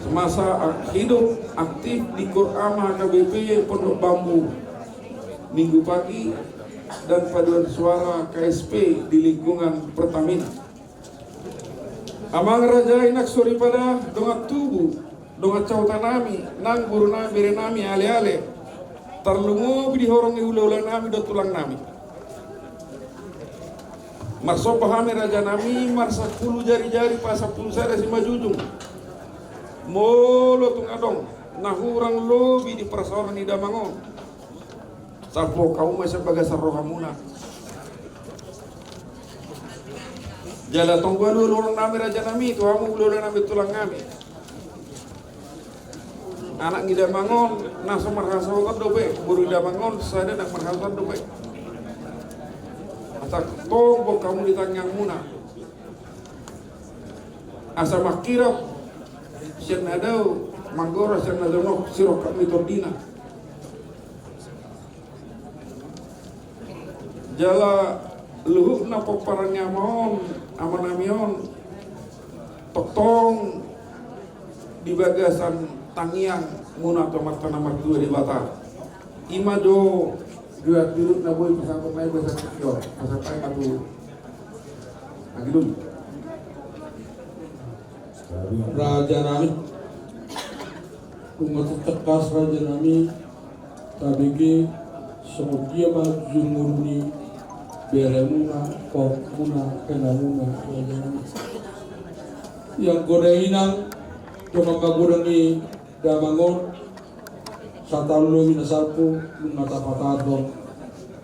Semasa hidup aktif di Korama KBP Pondok Bambu Minggu pagi dan paduan suara KSP di lingkungan Pertamina. Amang raja inak suri pada dongat tubuh dongat cautanami nang buruna berenami ale-ale terlungu di horong ula-ula nami do tulang nami. Marso pahami raja nami marsa 10 jari-jari pas 10 sada si majujung. Molo tung adong nahurang lobi di persoalan di Damangon. Sapo kau masih sebagai sarrohamuna. Jala tongguan ulu nami raja nami tu hamu ula-ula nami tulang nami. Anak ngida mangon nasa marhasawan dobe buru Damangon sada nak marhasawan dobe atak tonggo kamu ditangyang muna asa makirap sian nadau manggora sian nadau nok sirok kami tordina jala luhuk na poparanya maon amanamion totong di bagasan tangiang muna atau martana martua di Batak. Ima do dua birut na boy pisang pemain bahasa kecil, bahasa pai katu agilun. Raja nami, umat tekas raja nami, tabigi semudia maju murni beremuna, kokmuna, kenamuna raja nami. Yang godainang cuma kagurangi Damangon satalu minasapu mata patado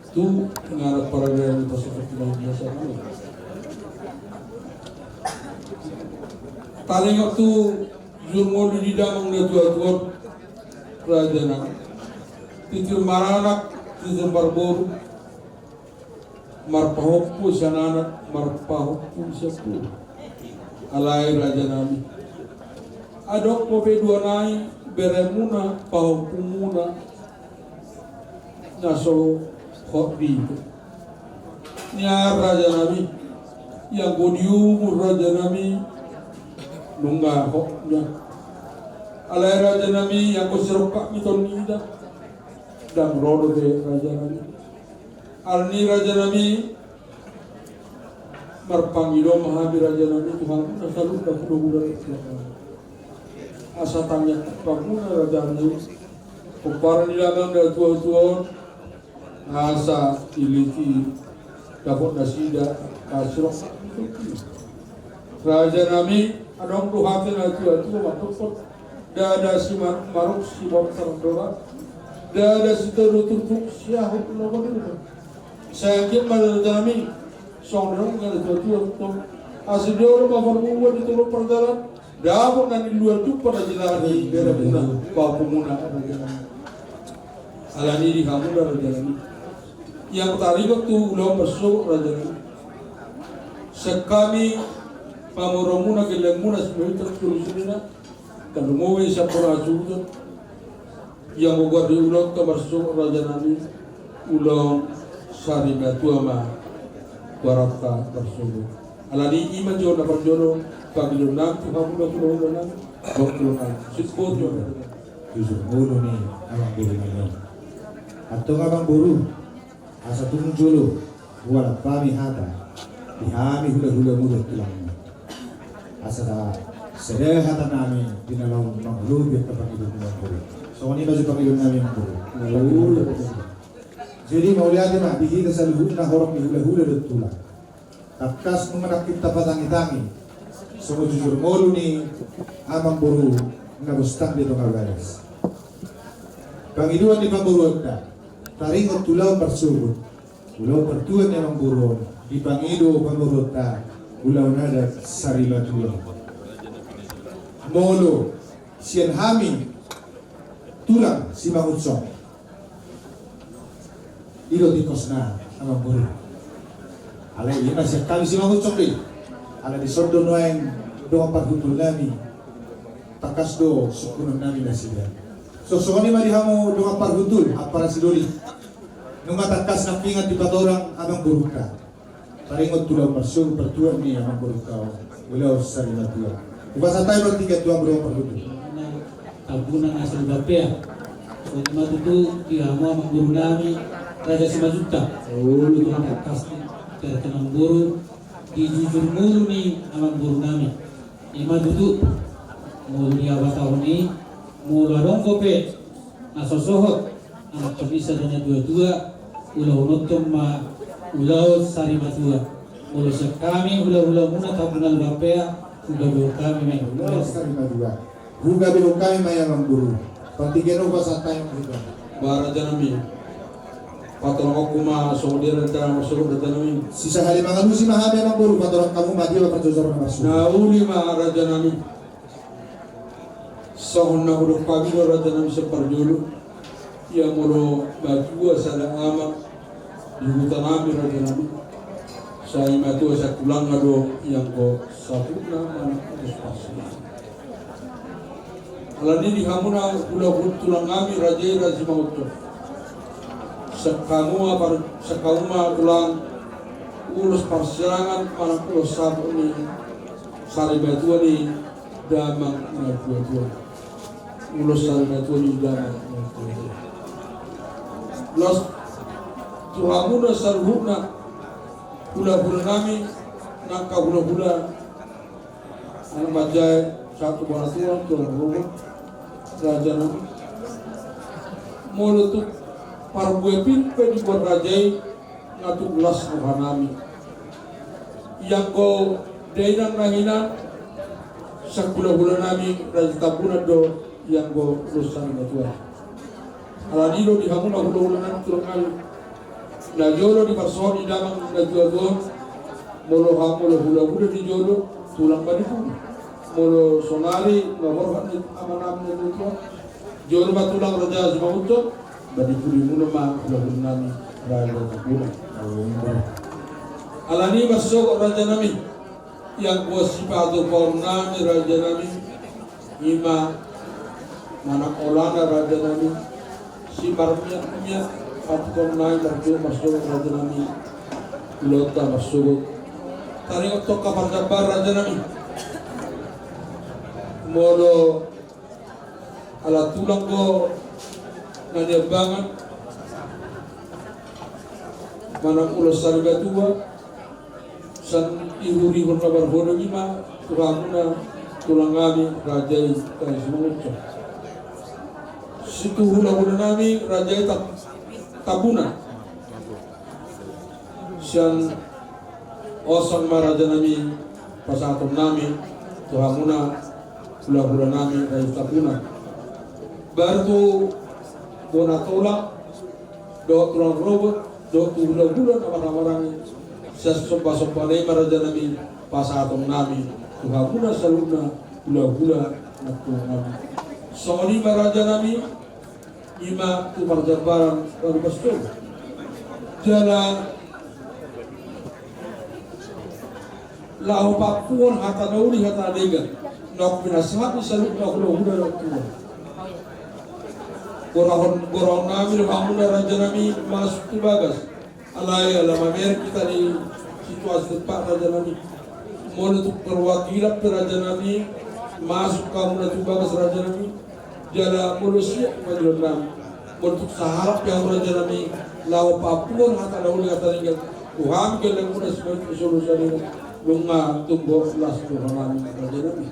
tu ngarap paragraf itu seperti biasa kami. Paling waktu Zulmol di Damang na tuat Rajana titir maranak titir barbor marpahoppu sananak marpahoppu sepu alai Rajanami adok pope dua nai beremuna pahopumuna naso hobi nya Rajanami yang godiu Rajanami nunga hoknya alai Rajanami yang kosirokak miton nida dan rodo de Rajanami alni Rajanami marpangido mahabi Rajanami Tuhan nasalu dah kudo asa tanya paguna Rajanami kumparan nilagang da tua-tua asa iliti dapat nasida kasrok Rajanami adong duhatin atu-atu matupot da ada si maruk si bom terdoa da ada si tertutup siahut nomor itu saya kira Rajanami songdong ngal atu-atu asidoro mafarmu di teluk perjalanan dapat nanti luar tu pada jalan di daerah Puna, Papumuna, alani di kamu dah Rajanami. Yang tadi waktu belum masuk Rajanami, sekami pamoromuna gelemuna semuanya terus kalau mau siapa rasul yang mau di ulang kamar suku raja nani ulang sari batu ama warata bersulu alani iman jono perjono pagilun nam tuhan ulang nam dokteran sikut jono Yusuf buru nih abang buru nih atau abang buru asa turun jolo wala pami hata dihami hula mudah tulang asa da sedeh hata nami dinalau manggulu biar tempat hidup buru so ini baju pakai nami buru jadi mau lihat mah di kita selalu na horong di hula tulang takas mengenak kita patangi-tangi semua jujur mulu nih abang buru ngabustang di tengah garis. Pangiduan di pamburuan taringot tulau bersubut, tulau pertuan yang pamburuan di pangidu pamburuan ulau nada sari batuan. Molo sian hami tulang si mangutsong. Ilo di kosna amang buru. Alai ina sian kami si mangutsong di. Ala di sordo noeng doang parhutul nami. Takas do sukunan nami nasidan. So ni mari hamu doang parhutul apara sidoli. Nunga takas na pingat di patorang amang buruka. Taringot tulang bersung pertuan ni amang buruka. Ulau sari natua. Ibasa tayo bertiga doang doang parhutul. Tabunan asal bapea. So matutu di hamu amang buru nami raja Simajuta. Ulu doang takas ni terkenang buru. Di jujur mulu ni amang buru nami. Ima duduk mulu dia tahun ini mulu adong kope nasosohot anak pemisah dan dua-dua ulau nonton ma ulau sari batua mulu sekami ulau muna tabunal bapea udah kami main ulau sari batua juga belum kami main amang buru pantigeno basata yang juga baraja nami patolong aku mah saudara dan masuk datanami sisa hari mangalu si mahami amang buru patolong kamu mati apa perjosor masuk na uli mah raja nami sahun na udah pagi raja nami seperjulu yang mulu baju sada amak di hutan nami raja nami saya matu saya pulang ngado yang ko satu nama pasti alani di hamuna ulah tulang nami raja Simajuta sekauma ulang ulus persilangan mana ulus sabu ini sari batu ini damang batu ulus sari batu ini damang batu los tuhamuna sarhuna hula nami nangka hula anak bajai satu bola tulang rumah raja nami mulut parbuepin pe di rajai ngatu gelas rohanami yang ko dainan nahinan sakula-kula nami raja tabuna do yang ko lusan batua aladilo di hamuna hula-hula nami turun kali na jolo di parsoni damang na juagon molo hamulo hula-hula di jolo tulang badiku molo sonari ngahorhan amanam na dutua jolo batulang raja Simajuta badi puli muna ma ulah nami raja takuna alani masuk raja nami yang wasipatu nami raja nami ima mana olana raja nami si marmia patu nami berjo masuk raja nami ulota masuk taringot to kapar raja nami molo ala tulang ko nanya banget mana ulas sari batua san ihuri horna barhono lima turamuna tulang kami raja dari Simajuta situ hula nami raja tabuna sian osang maraja nami pasatom nami turamuna hula nami raja tabuna baru bona tolak do tulang robot do bulan orang-orang sesompa-sompa maraja nami pasatom nami tuhamuna saluna gula nami soni maraja nami ima tu marjabaran baru pastor jalan lau papuan hata nauli hata adega nok binasahati saluk nok huda nok tuan Gorong nami hamuna raja nami masuk ke bagas alai alama mer kita di situasi tempat raja nami mau untuk perwakilan raja nami masuk kamu nanti bagas raja nami jala manusia majulah nami untuk saharap yang raja nami lau papuan hata nauli hata adega Tuhan keleng muda sebagai solusi ini lunga tumbuh las Tuhan nami raja nami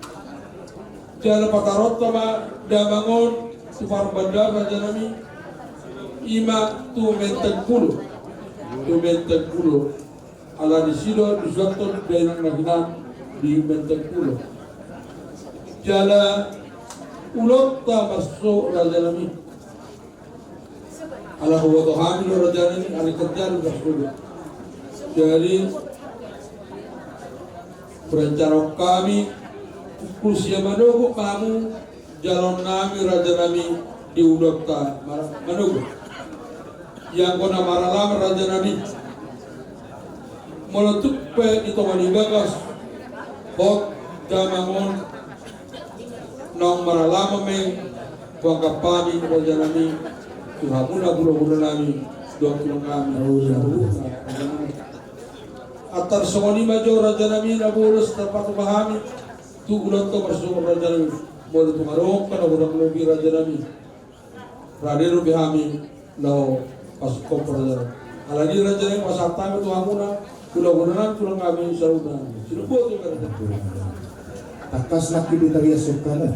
jala patarot sama damangon Sufar bandar raja nami ima tu menteng puluh ala di sido di suatu daerah nahinan di menteng puluh jala ulot ta masuk raja nami ala huwa hamil raja nami ala kerja rasul jadi perencana kami usia manugu kamu jalan nami raja nami diudokta manugu yang kona maralam raja nami meletup pe itu manibagas bot damangon nong maralam me wangkapani raja nami tuhamuna gula nami dua kilo kami atar songoni majo raja nami naburus tempat pahami tu ulang to masuk raja nami boleh tumarok kana urang lebih raja nami radero bihami lau pas kompor raja alagi raja nami pasata itu hamuna kula-kulanan tulang kami saudan silubot itu raja Takas nak kita taria sukana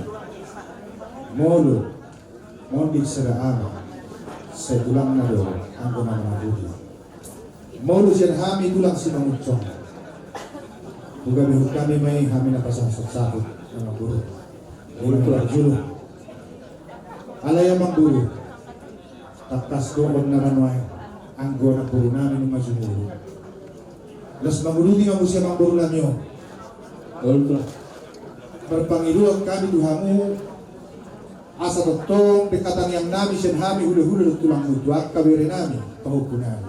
molo mondi seraan setulang nado anggo nama budi molo hami tulang simangucong buka bihu kami mai hami napasang sakit nama guru guru tulang julu alaya mang guru takas doon na ranway anggo na guru namin ni majumuro las manguluti nga musia mang guru namyo berpangiluan kami Tuhanmu asa totong dekatan yang nami sen hami hulu-hulu tulang mutuak kabiri nami pahupu nami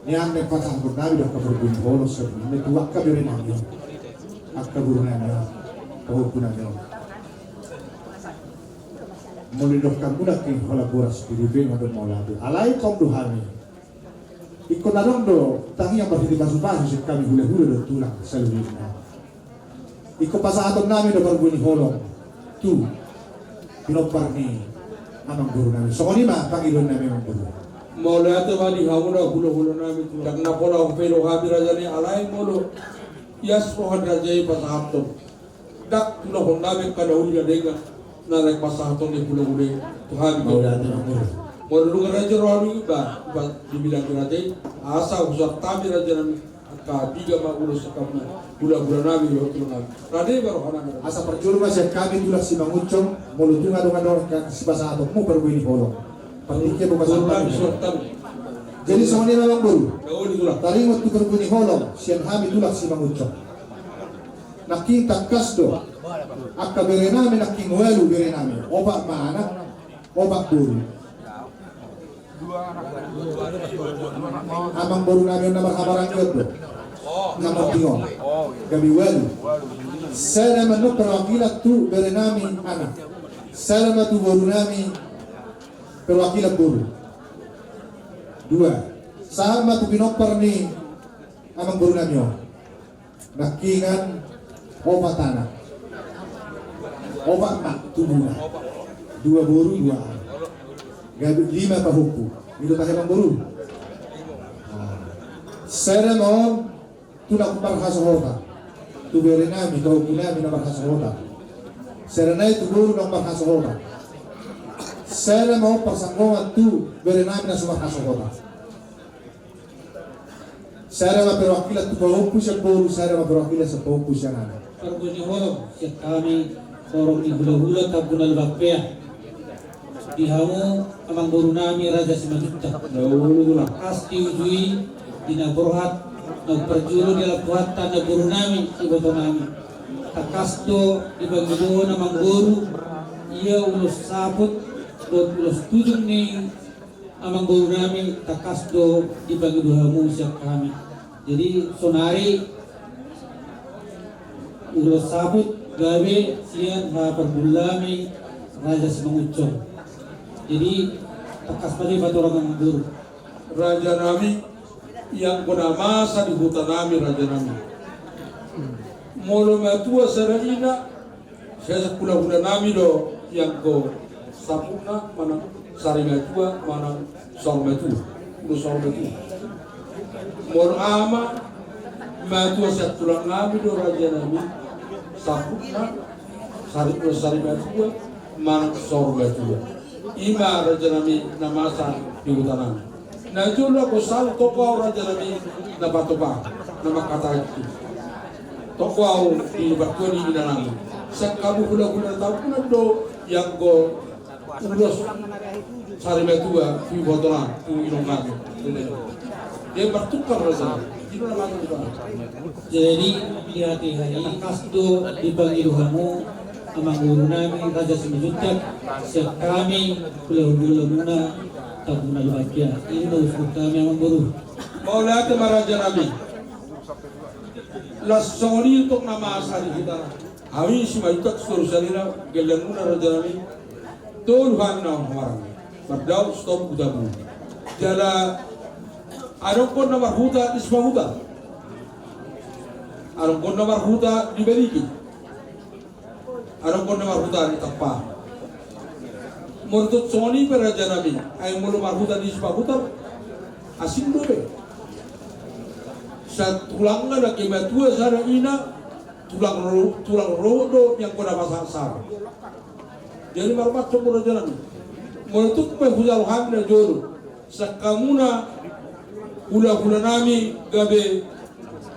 niang nepatang pun nami dah kaberbun bolos sebelum netuak kabiri nami akka guru nami pahupu nami mulidokkan muda ki hola boras pilipin atau mauladu alai kom Tuhani ikut nadong do tangi yang berhenti basuh-basuh sen kami hulu-hulu tulang selalu nami iko pasahaton namin na berbunyi holong tu pinopar ni amang guru namin so kanima pangilon namin ang guru maula ito mali hamuna hula-hula namin dak na pola ang pelo habi raja ni alay molo yas rohan raja ay pasahaton dak tulahon namin kanahuli na dega na like pasahaton ni hula-hula tuhabi maula ito ang guru maula lugar raja rohan iba dibilang raja asa usap tabi raja namin kabiga magulo sa kamna gula-gula namin yung tulungan rade baru hanang asa perjurma siya kami tulak si manguncong mulutungan dong si pasahaton mo berbunyi holong pertiknya buka sampai jadi semuanya memang guru taring waktu berbunyi holong siang kami tulak si manguncong naking takas do akka berenami naking welu berenami obat mana obat guru amang baru namin na makabarang yun nama tingong gabi walu saya nama perwakilan tu berenami anak saya nama tu baru nami perwakilan guru dua sama tu pinopar ni amang baru nami nakingan obat tanah obat mak tubuh dua baru dua gabi 5 pahupu itu tak emang baru saya mau tunak barhasa hota tu berenami kau kunami na barhasa hota saya itu guru na barhasa hota saya mau pasanggongan tu berenami na barhasa hota saya mau perwakilan tu pahupu siya guru saya mau perwakilan sa pahupu siya nana Pagpunyi ho siya kami korong ihula-hula tabunal bakpea dihamu amang guru nami raja simajuta as diujui dinaburhat nagperjuru di lapuhatan na guru nami ibato nami takasto ibagido namang guru iya ulos sapot ulos tudong ni amang guru nami takasto ibagido hamu siya kami jadi sonari ulos sabut gawe sian ha perbulami raja semangucong. Jadi takas pada batu orang guru. Raja nami yang kuna masa di hutan nami raja nami. Molo matua serina saya kula nami do yang ko sapuna mana sari matua mana song matua do song matua. Molo ama matua saya tulang nami do raja nami sapuna sari matua mana song matua. Ima raja nami namasa di hutan nami. Na jula ko sal toko raja nami na batoba na makata itu toko au di bakoni di dalam sekabu gula tahu pun do yang go ulos sari metua di botolan di inongan dia bertukar raja itu nama itu. Jadi hati-hati kasdo dipanggil kamu amang guru nami raja semenjutak siap kami pulau muna tabuna luakia ini usul kami amang guru. Maulana Raja Nabi lasoni untuk nama asal kita awi si majutak seluruh salina gelemuna Raja Nabi tol hangna hamarang berdau stop udamu jala arokon nama huda isma huda arokon nama huda dibeliki arokon nama huda ditapa menurut Sony Raja Nabi ay mulu marhuda isma huda asing dobe sa tulangna na kimatua sara ina tulang rodo yang kona pasar. Jadi marmat semua jalan. Menurut penghujal hamna joro sakamuna hula nami gabe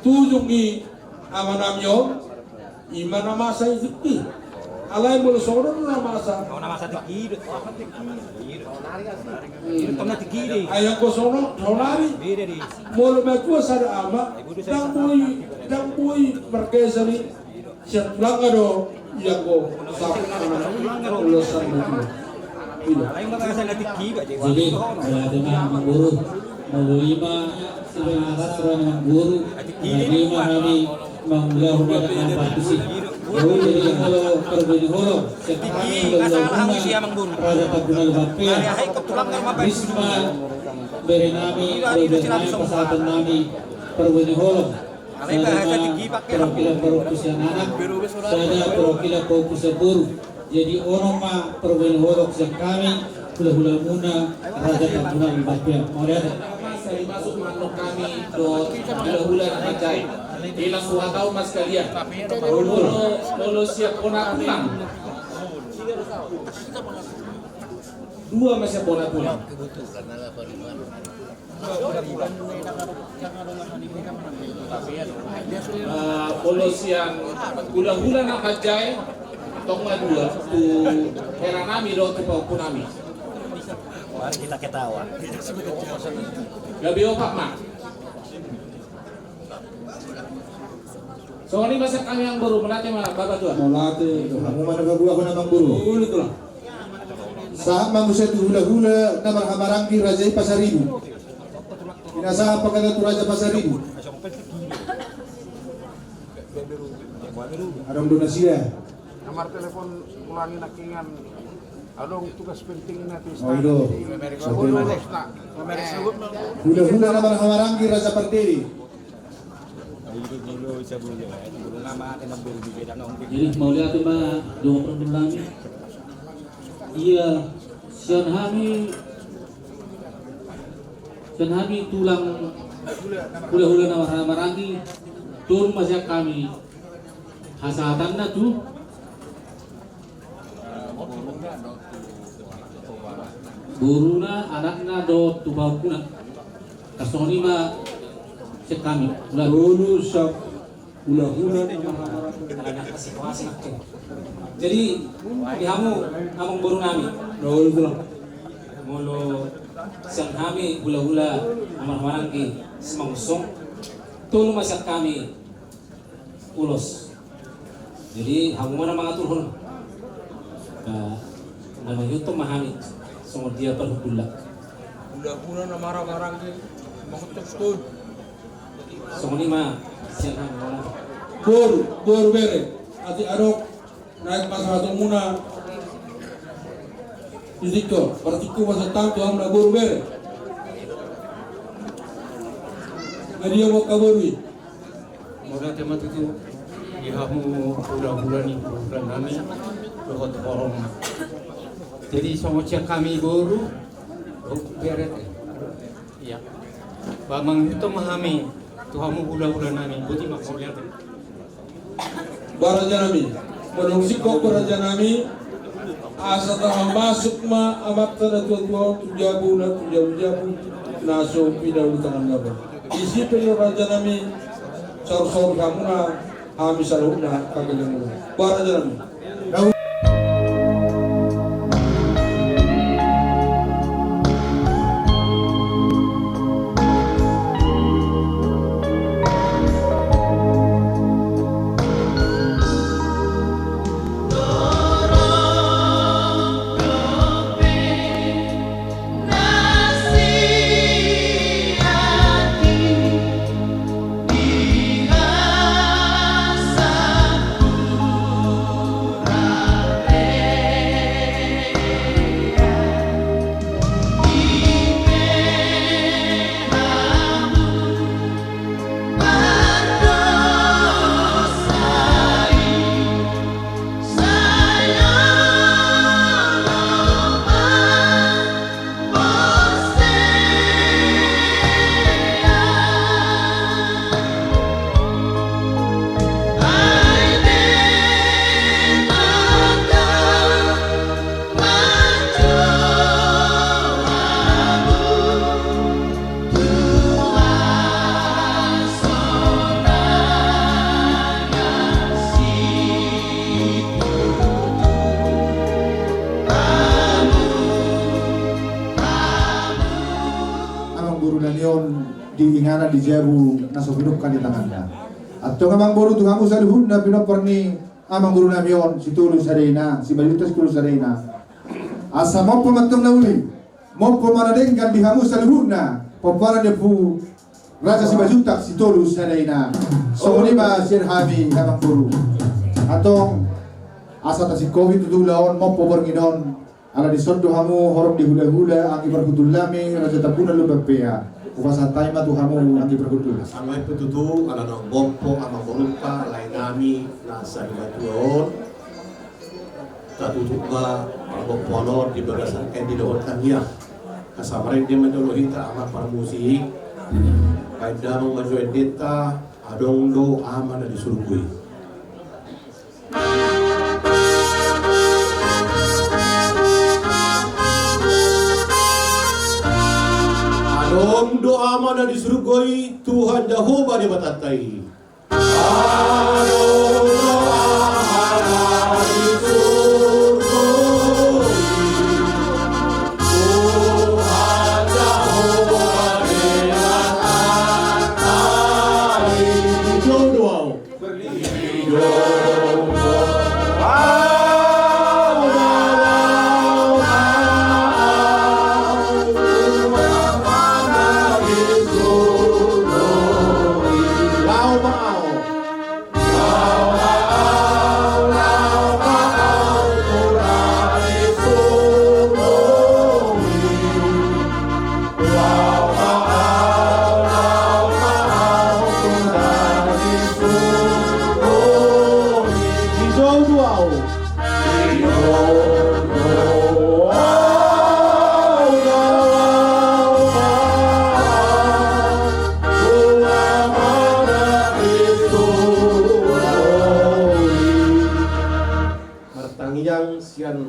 tujungi amanamyo imana masa izki alai mulu soro na masa tikir ayang ko sono sonari mulu matua sada ama dang bui markesari siap langado yang ko sapna ulusan Jadi dengan guru menerima semangat serangan guru menerima kami menggabungkan partisi. Jadi kalau perbedaan holo sekarang Raja Tabunal Bapea Risma berenami berenami pesawat nami perbedaan holo sama perwakilan fokus yang anak saya perwakilan fokus buru. Jadi orang mah perbedaan holo yang kami hula muna Raja Tabunal Bapea. Saya masuk manuk kami do hula Acai. Ilang dua tahun mas kalian. Kalau siap pona pulang. Dua masih pona pulang. Kalau siang hula nak Acai. Tonglah dua tu heranami do tu punami. Mari kita ketawa. Lebih opak mak. Soalnya masa kami yang baru melatih mana bapak tua? Melatih, kamu mana babu aku nama guru. Ulu tu lah. Saat manusia tu hula nama Hamaranggi Raja Pasaribu. Inasa apa kata tu Raja Pasaribu? Ada donasi ya? Nomor telepon ulangi nakingan. Adong tugas penting nanti. Oh itu. Hula nama Hamaranggi Raja Pardiri. Jadi mau lihat mah dua problem iya sian kami tulang hula nama Hamaranggi turun masih kami hasatannya tuh buruna anaknya do tubakuna kasoni mah cek kami Dulu sab hula Jadi di hamu among baru nami. Dulu tu lah. Mulu siang kami hula amarangki semangsung tulu masak kami ulos. Jadi hamu mana mengatur hul. Nama itu mahami semua dia perhubungan. Hula nama marangki mengutuk tu. Semua lima siang kami bor bere ati adok naik masalah muna dito partiku masa tanto amna bor bere dia mau kaburi Moga tema itu ihamu bulan-bulan ini bulan kami rohot corona. Jadi semua kami guru beret ya. Bamang itu memahami Tuhanmu bulan-bulan kami buti mak mau lihat. Barajanami menungsi kok barajanami asa tengah masuk ma amat tada tua tujabu na tujabu naso pidau di tangan gabah. Isi barajanami sor kamu na kami selalu na kagelamu. Barajanami. diingana di jabu naso hidupkan di tangannya atau memang boru tu kamu salihun na pinoporni amang guru namion si tulus arena si bajutas tulus arena asa mau pematong nauli mau pemanadengkan di kamu salihun na popara depu raja si bajutak si tulus arena so ni ba sirhami amang guru atau asa ta si covid tu lawan mau poborngidon ala di sodo kamu horok di hula-hula angi berkutulami raja tapuna lu bapea Upasa taima tu kamu anti berkutul. Sampai petutu anak bompo ama boruka lain nami nasa hibatuon. Tatutuka bomponor di bagasan di dohorkan dia. Kasamareng dia mendolohita ama para musik. Kaidano majuan deta adongdo ama na disurugui. Om doa mana disurugoi Tuhan Jehovah di batatai. Adon doa mana disurugoi Tuhan Jehovah di batatai. Hidung doa. Hidung doa.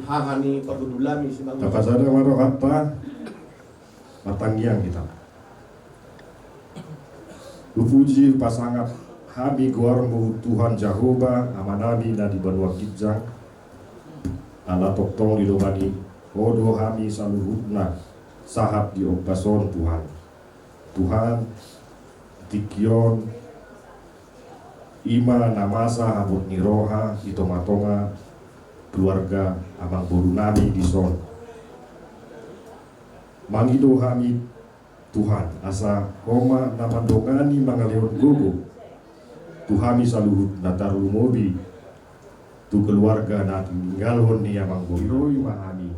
Hahani pagudulami si Bang. Takasada marohata matanggiang kita. Lupuji pasangat hami guarmu Tuhan Jehovah amanami na di Banua Kijang. Ala toktong di domani odo hami saluhutna sahat di opason Tuhan. Tuhan tikion ima namasa habut niroha itomatonga keluarga abang boru nami di son. Mangido hami Tuhan asa homa namandongani mangaleon gogo Tuhami saluhut natar lumobi tu keluarga na tinggalhon ni amang boiroi mahani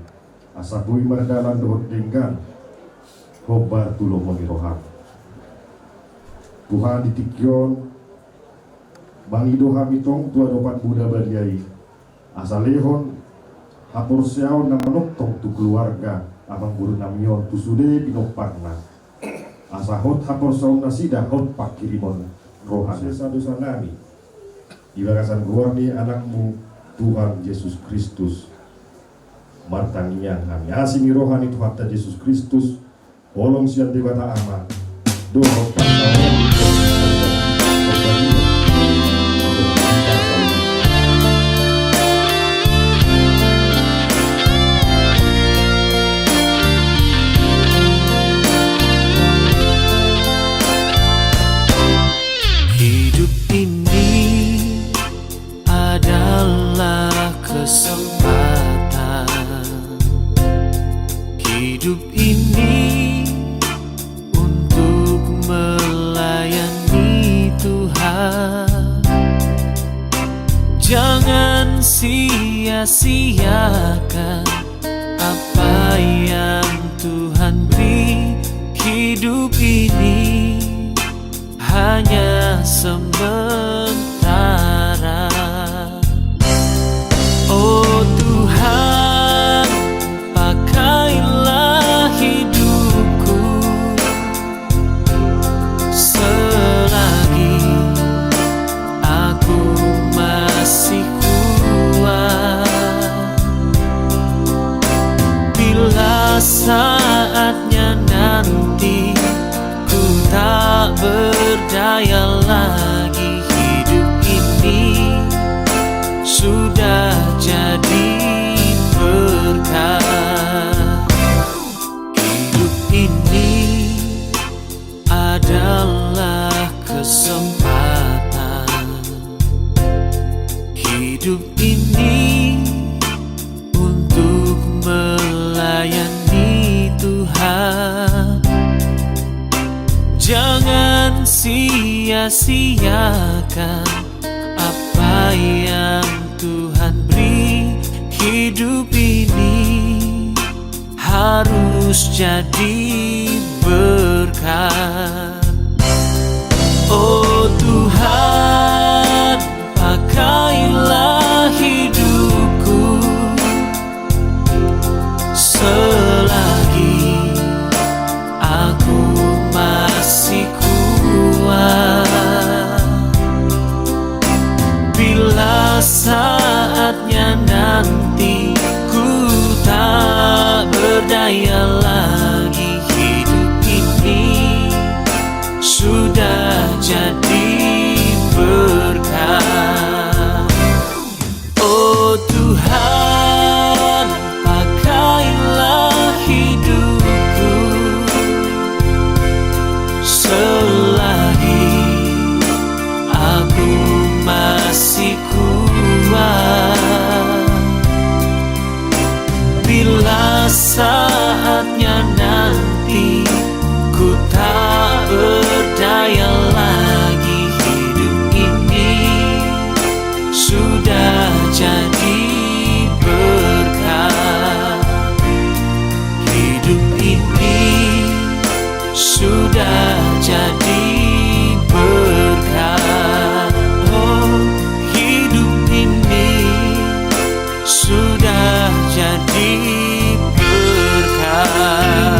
asabui mardalan dohot denggan hobar tulo monirohan Tuhan ditikyon bangido hamitong tua dopan Buddha baliai asalehon hapor seaon na manoktong tu keluarga amang buru namion tu sude pinopangna asahot hapor saun nasida hot pak kirimon rohan dosa nami ibarasan guarni anakmu Tuhan Yesus Kristus martangian kami asimi rohani Tuhan Yesus Kristus holong sian debata ama doa hidup ini adalah kesempatan. Hidup ini untuk melayani Tuhan. Jangan sia-siakan apa yang Tuhan beri. Hidup ini hanya sementara. Oh Tuhan, pakailah hidupku selagi aku masih kuat. Bila saatnya nanti ku tak berdaya lagi, hidup ini sudah jadi berkah. Hidup ini adalah kesempatan. Hidup ini untuk melayani Tuhan. Jangan sia-siakan apa yang Tuhan beri. Hidup ini harus jadi berkah. Oh Tuhan, pakailah hidupku selagi aku masih kuat. Bila saatnya nanti ku tak berdaya lagi, hidup ini sudah jadi berkah. Oh Tuhan, pakailah hidupku selagi aku masih kuat. Bila saatnya nanti ku tak berdaya lagi, hidup ini sudah jadi berkah. Hidup ini sudah jadi berkah. Oh, hidup ini sudah jadi berkah.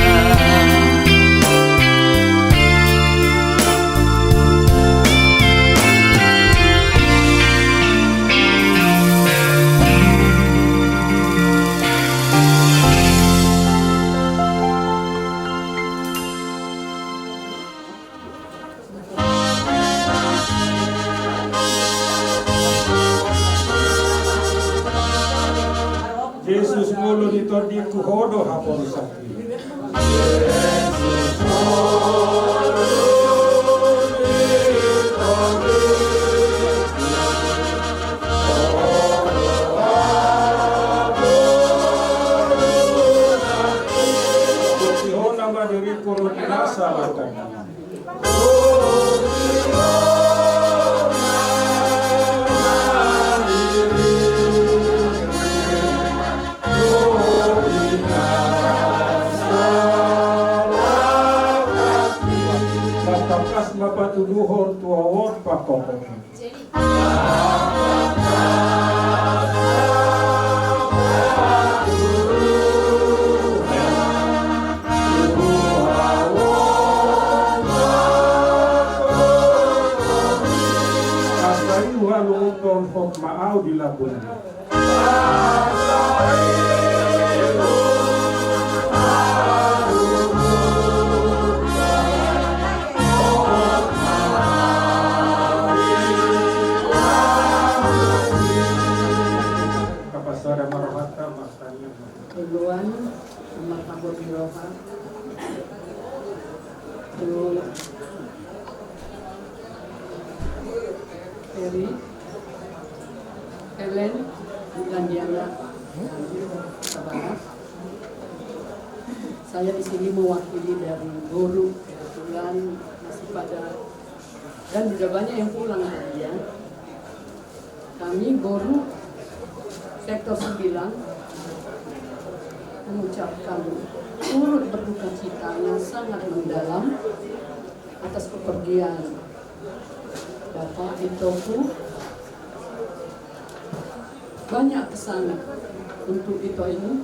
Yesus mulu ditodi ku hodo hapon sakti. Bukti hona madiri kurun nasa lakukan. kas mapatuduhor tuawor pakokong. Maau di labun. Kapasara marahata masanya. Duluan sama tabur biroha. Ferry, Helen, dan Diana. Saya di sini mewakili dari guru, kebetulan masih pada, dan juga banyak yang pulang tadi ya. Kami guru sektor 9 mengucapkan turut berduka cita yang sangat mendalam atas kepergian Bapak Itoku. Banyak kesan untuk Ito ini.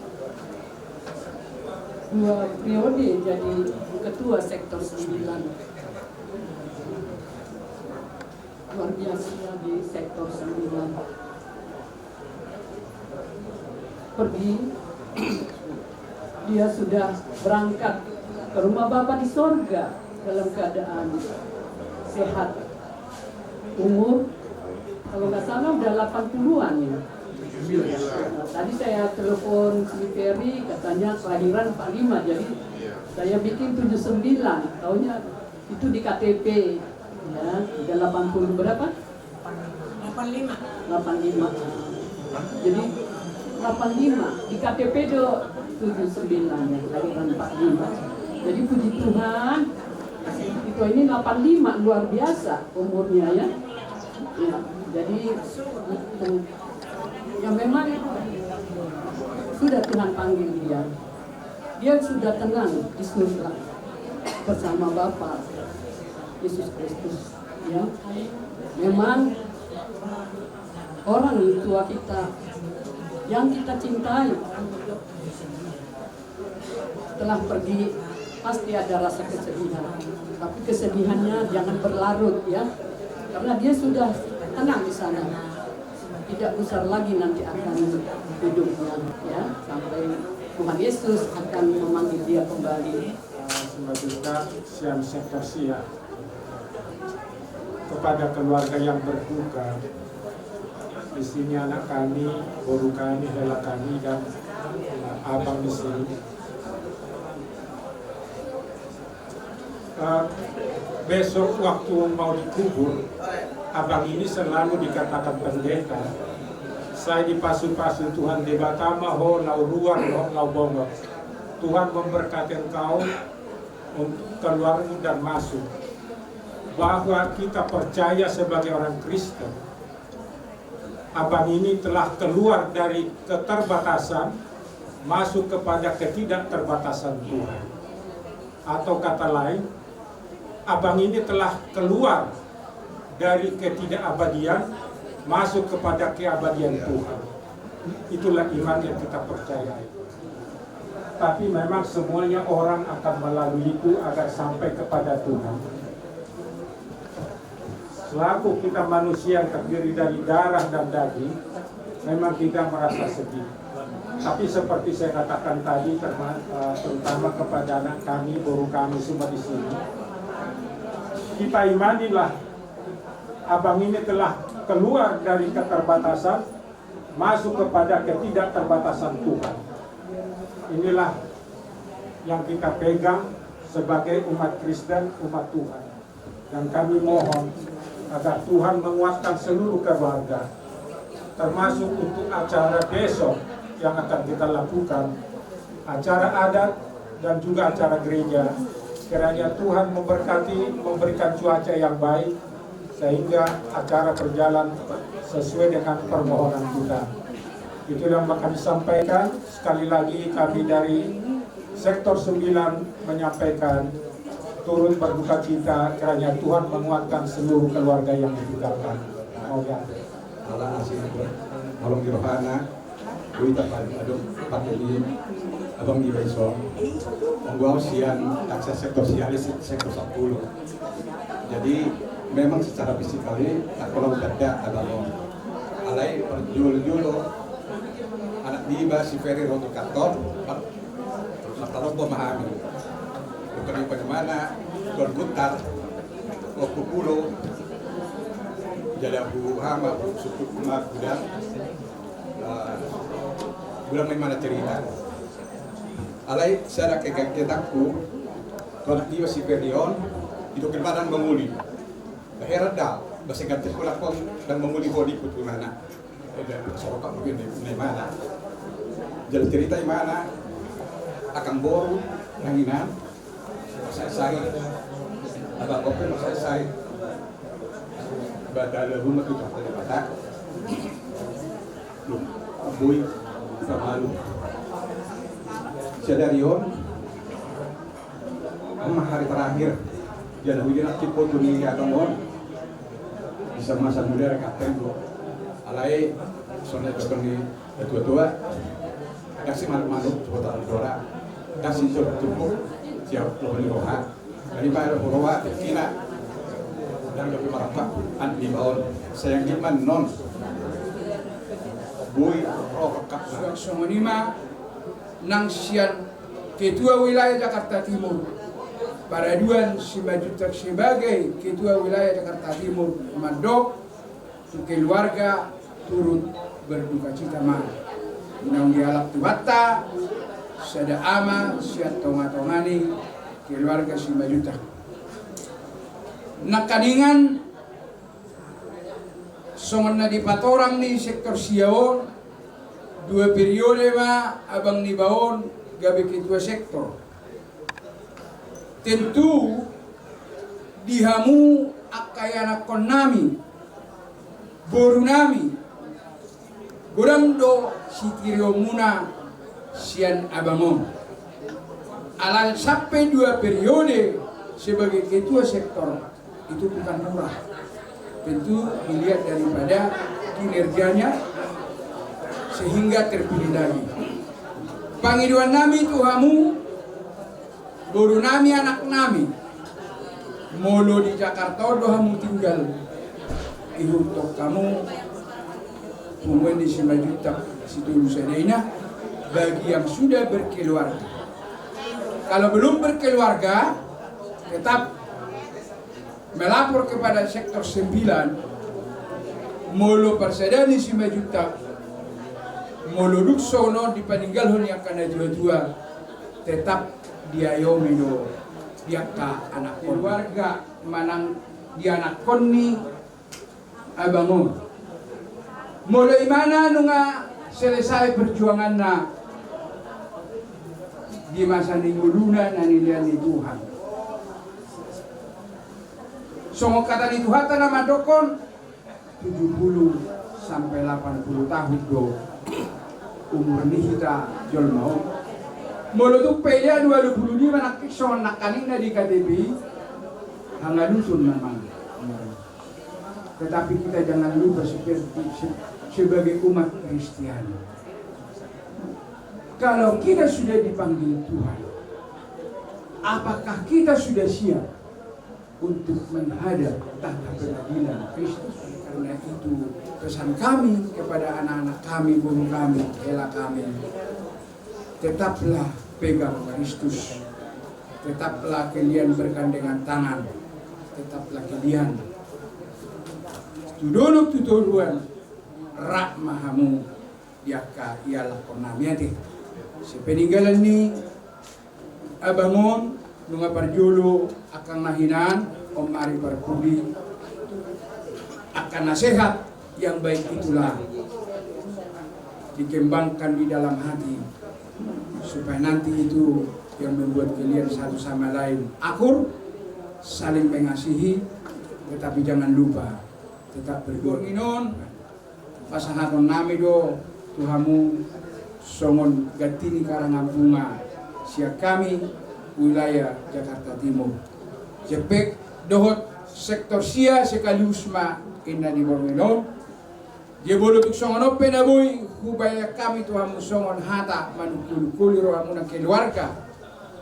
2 periode jadi ketua sektor 9. Luar biasa di sektor 9. Pergi, dia sudah berangkat ke rumah Bapak di sorga dalam keadaan sehat. Umur kalau nggak salah udah 80-an ya. Nah, tadi saya telepon si Ferry, katanya kelahiran 45, jadi saya bikin 79, taunya itu di KTP ya, udah 80 berapa? 85. Jadi 85 di KTP do 79 ya, kelahiran 45. Jadi puji Tuhan, itu ini 85 luar biasa umurnya ya. Ya, jadi ya memang sudah Tuhan panggil dia. Dia sudah tenang di surga bersama Bapa Yesus Kristus. Ya, memang orang tua kita yang kita cintai telah pergi, pasti ada rasa kesedihan. Tapi kesedihannya jangan berlarut ya, karena dia sudah tenang di sana. Tidak besar lagi nanti akan hidupnya ya, sampai Tuhan Yesus akan memanggil dia kembali. Semoga siang sektor siang kepada keluarga yang berduka. Di sini anak kami, guru kami, hela kami, dan abang di sini. Besok waktu mau dikubur, abang ini selalu dikatakan pendeta. Saya dipasu-pasu Tuhan di Batama ho lau luar ho lau bongok. Tuhan memberkati engkau untuk keluarmu dan masuk. Bahwa kita percaya sebagai orang Kristen, abang ini telah keluar dari keterbatasan masuk kepada ketidakterbatasan Tuhan. Atau kata lain, abang ini telah keluar dari ketidakabadian masuk kepada keabadian Tuhan. Itulah iman yang kita percayai. Tapi memang semuanya orang akan melalui itu agar sampai kepada Tuhan. Selaku kita manusia yang terdiri dari darah dan daging, memang kita merasa sedih. Tapi seperti saya katakan tadi, terutama kepada anak kami, guru kami semua di sini, kita imanilah abang ini telah keluar dari keterbatasan masuk kepada ketidakterbatasan Tuhan. Inilah yang kita pegang sebagai umat Kristen, umat Tuhan. Dan kami mohon agar Tuhan menguatkan seluruh keluarga, termasuk untuk acara besok yang akan kita lakukan, acara adat dan juga acara gereja. Kiranya Tuhan memberkati, memberikan cuaca yang baik, sehingga acara berjalan sesuai dengan permohonan kita. Itu yang kami sampaikan. Sekali lagi kami dari sektor 9 menyampaikan turut berduka cita kiranya Tuhan menguatkan seluruh keluarga yang ditinggalkan. Semoga Allah asih malam di rohana kuita aduk pateli abang di besok menggua sian akses sektor sialis sektor 10. Jadi memang secara fisikali kalau ada abang alai perjul-julo anak diba si Ferry roto kantor terus memahami bukan bagaimana Tuan Gutar waktu pulau jadi Abu Hama suku Kumar Gudang Gudang mana cerita alai saya kegiatanku kalau dia si Ferion itu kepadang menguli heran dah bahasa ganti sekolah pun dan menguli hodi putu mana dan sorok mungkin di mana jadi cerita di mana akan boru nanginan saya agak kopi saya badal rumah itu ada batak boy malu sadarion hari terakhir jadi hujan aktif foto ni akan bisa masa muda kapten tu alai soalnya terkini tua-tua kasih malu-malu coba dora kasih coba siap lebih roha dari bayar roha kina dan lebih merapat anti bawon sayang iman non boy rokak Songonima nang sian Ketua Wilayah Jakarta Timur Paraduan Simajutak sebagai Ketua Wilayah Jakarta Timur Mandok keluarga turut berduka cita ma nang dialak tuwata sada ama siat tonga-tongani keluarga Simajutak nakaningan songon na di patorang ni sektor Siaon 2 periode ma abang ni baon gabi ketua sektor tentu dihamu akayana konami borunami gorando sitirio muna sian abangon alal sampai 2 periode sebagai ketua sektor itu bukan murah, tentu dilihat daripada kinerjanya sehingga terpilih lagi. Pangiduan nami tuhamu, guru nami anak nami, molo di Jakarta dohamu tinggal, ihuntok kamu, pungwen di Simajutak situ Nusadena bagi yang sudah berkeluarga. Kalau belum berkeluarga, tetap melapor kepada sektor 9 molo persedani Simajutak molo duksono dipaninggalhon yang kana dua-dua tetap diayomi do diakta anak keluarga manang dianak konni abangun molo imana nunga selesai perjuangan na di masa ningguluna na nilian ni Tuhan. Songo kata di Tuhan nama dokon 70 sampai 80 tahun do umur ni kita jol mau molo tu paya 25 nak son nak kaning na di KTP hanga dusun memang tetapi kita jangan lupa sebagai umat Kristiani kalau kita sudah dipanggil Tuhan apakah kita sudah siap untuk menghadap tahta pengadilan Kristus? Karena itu pesan kami kepada anak-anak kami, guru kami, ela kami, tetaplah pegang Kristus, tetaplah kalian bergandengan tangan, tetaplah kalian tuduluk tutuluan rak mahamu yaka ialah konamiati sepeninggalan ni abangon nunga parjolo akan nahinan om ari parpudi akan nasihat yang baik itulah dikembangkan di dalam hati supaya nanti itu yang membuat kalian satu sama lain akur saling mengasihi tetapi jangan lupa tetap berdoa pasangan nami do Tuhamu songon gatini karangan bunga siap kami wilayah Jakarta Timur Jepek dohot sektor sia sekaligus ma inna di bormino. Je bodo piksongon ope na boy hubaya kami Tuhan musongon hata manukul-kuli roh amuna keluarga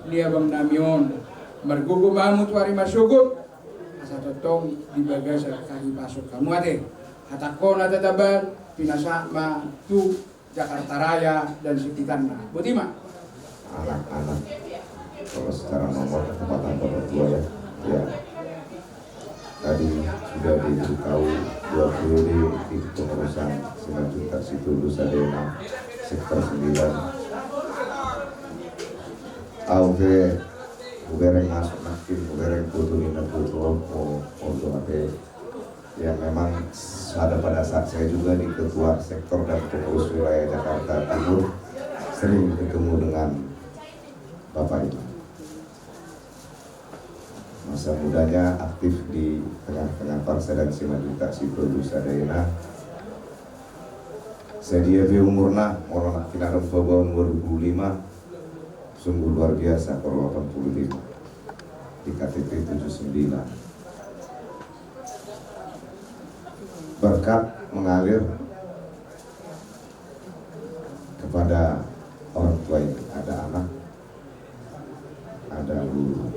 ni abang namion margogo mamu tuari masugot asa totong di bagasa kami pasok kamu ate hata kona tataban pinasa ma tu Jakarta Raya dan sekitarnya. Butima anak-anak kalau secara nomor ketepatan orang tua ya tadi sudah diberitahu 2 periode di pengurusan Simajuta Situ Lusadena sektor 9 auke ubereng masuk nakil ubereng putuhin putu yang memang pada saat saya juga di ketua sektor dan pengurus wilayah Jakarta Timur sering ketemu dengan Bapak ini. Masa mudanya aktif di tengah-tengah Parsa dan Simajuta Situ Lusadena. Saya dia di umurna orang kinarum tahun 2005 sungguh luar biasa kalau 85 di KTP 79. Berkat mengalir kepada orang tua ini, ada anak, ada guru.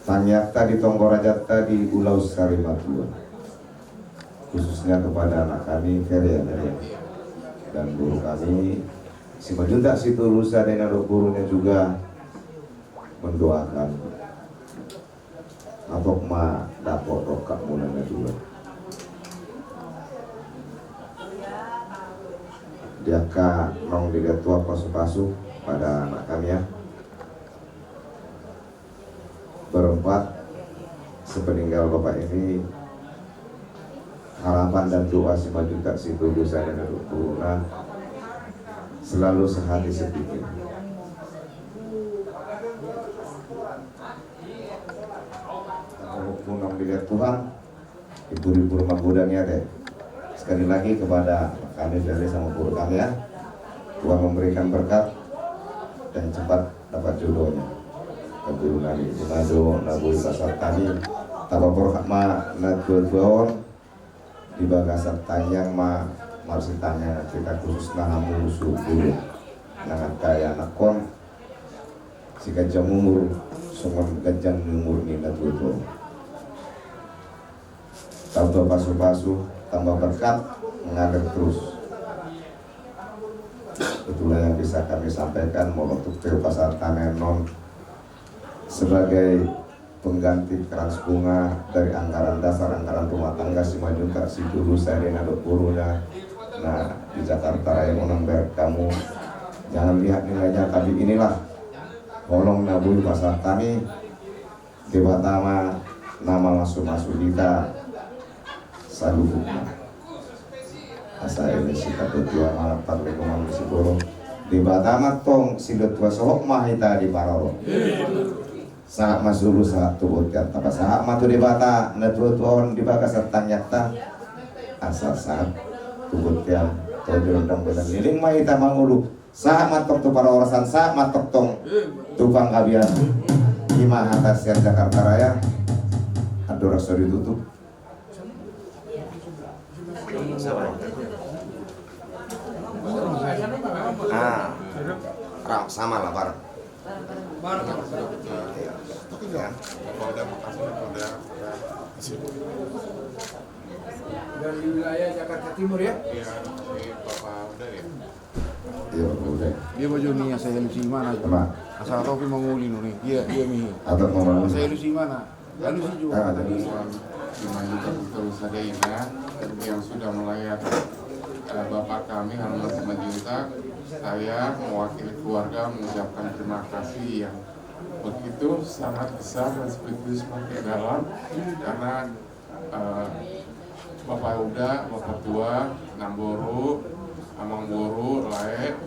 Tanyata di Tonggorajata di Pulau Sarimatua, khususnya kepada anak kami Feria dan guru kami Simajuta Situ Lusadena, gurunya juga mendoakan Abok ma dapot rokak mulanya dua. Dia ka nong dia tua pasu-pasu pada anak kami ya. Berempat sepeninggal bapak ini harapan dan doa Simajuta Situ Lusadena Turuna selalu sehati sepikir. Menang dilihat Tuhan, ibu-ibu rumah gudangnya deh. Sekali lagi kepada kami dari sama guru kami ya, Tuhan memberikan berkat dan cepat dapat jodohnya. Guru Nabi Nado Nabui Basar kami, tabapor ma nadul di bagasar tanyang ma marsi tanya kita khusus nahamu subuh nangat kaya nakon si gajah umur sungon gajah umur ni nadul. Tambah pasu-pasu, tambah berkat, mengalir terus. Itulah yang bisa kami sampaikan untuk Pasar Tanenon sebagai pengganti keras bunga dari anggaran dasar, anggaran rumah tangga Simajuta Situ Lusadena gurunya. Nah, di Jakarta Raya menambah kamu jangan lihat nilainya, tapi inilah tolong nabui pasar kami di Batama nama masuk-masuk kita saluhukna asa ini sikap tua malapat lingkungan Siboro di Batama tong silot tua sohok mahita di Paroro saat masuk saat turut kan tapi saat matu di Bata netu tuon di bagas tanyata asal saat turut kan tujuan dong benar liling mahita mangulu saat matok tu para orasan saat matok tong tupang kabian lima atas yang Jakarta Raya ada rasa ditutup. Nah, sama lah bareng. Dari wilayah Jakarta Timur ya? Iya, Bapak udah ya. Iya, udah. Dia baju ni saya lusi mana? Asal tahu pi manguli nih. Dia mi. Atau mau saya lusi mana? Lalu si juga. Simajuta Situ Lusadena yang sudah melayani Bapak kami Haruna Simajuta, saya mewakili keluarga mengucapkan terima kasih yang begitu sangat besar dan sekaligus semakin dalam karena Bapak Uda, Bapak Tua, Namboro, Amang Boro, Lae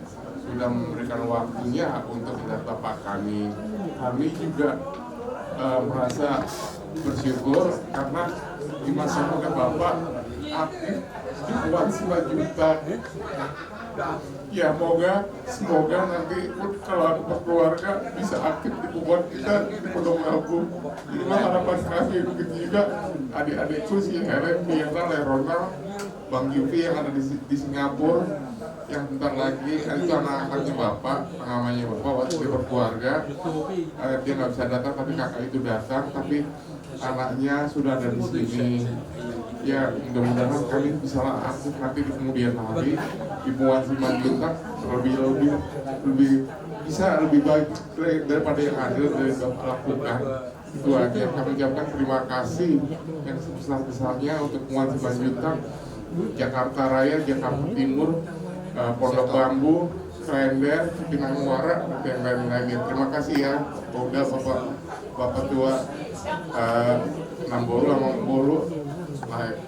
sudah memberikan waktunya untuk melihat Bapak kami. Kami juga merasa bersyukur karena di masa muda Bapak aktif di Dewan Simajuta Ya semoga nanti kalau keluarga bisa aktif di kuburan kita di Pondok Labu. Inilah harapan kami. Begitu juga adik-adikku si Helen, Mirna, Ronald, Bang Yufi yang ada di Singapura, yang bentar lagi itu anak-anaknya bapak, namanya bapak waktu dia berkeluarga, dia nggak bisa datang tapi kakak itu datang, tapi anaknya sudah ada di sini. Ya mudah-mudahan kami bisa aktif nanti di kemudian hari di Muan Simanjuntak lebih baik daripada yang ada dari Bapak lakukan. Itu aja kami ucapkan terima kasih yang sebesar-besarnya untuk Muan Simanjuntak, Jakarta Raya, Jakarta Timur, Pondok Bambu, Klender, Cipinang Muara, dan yang lain-lainnya. Terima kasih ya, udah Bapak tua Namboro, Amamboro. Baik.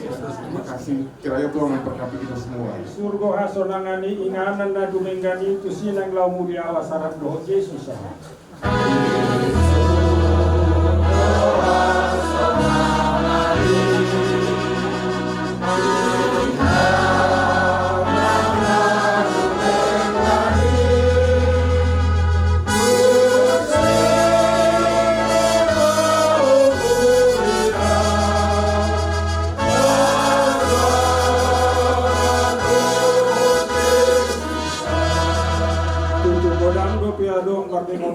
Terima kasih. Kiranya Tuhan memberkati kita semua. Surgo hasonangani inganan na dumengani itu sinang lau mulia awasaran doh Yesus.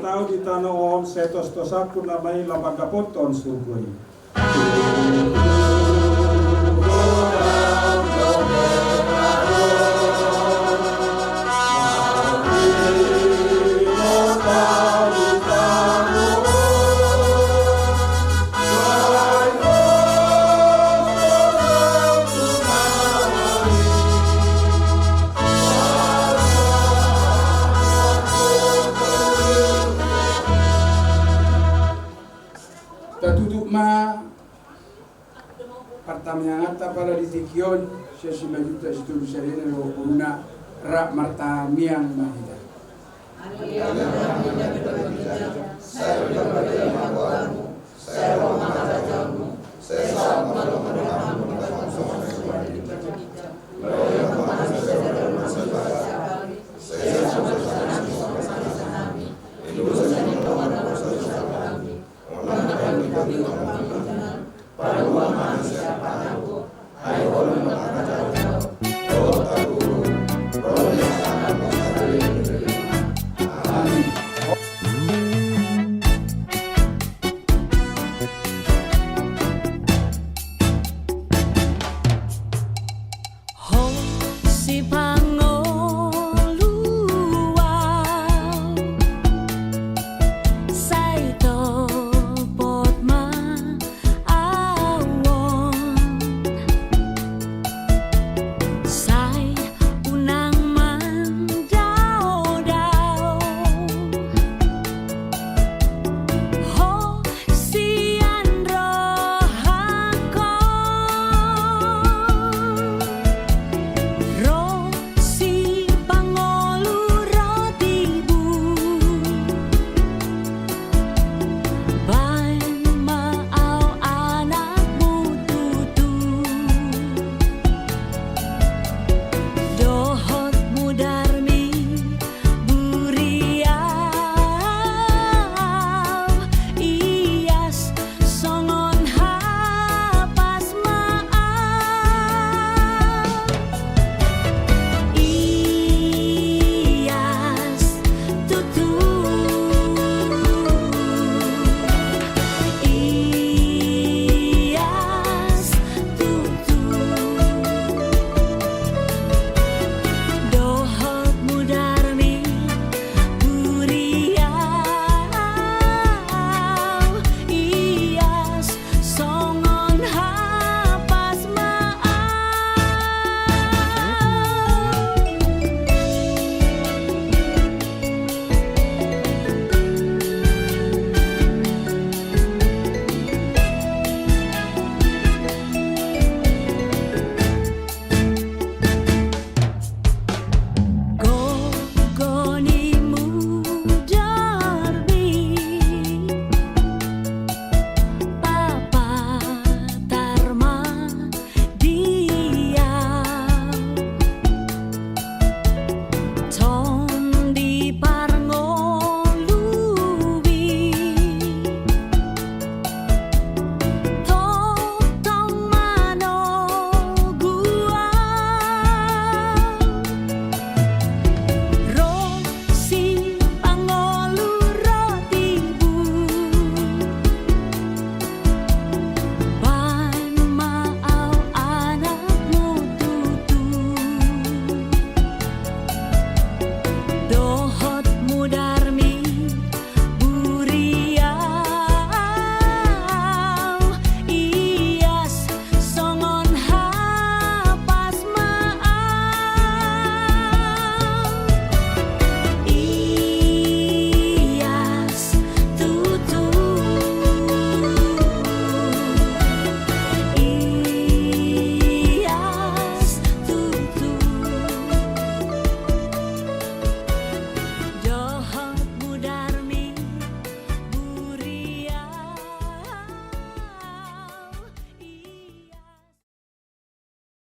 Tahu di tanah om setos tosaku namai lambaga poton sugoi. Pertanyaan pada ditikion siya si majuta situ bisarina lo una rak martamiang mahita.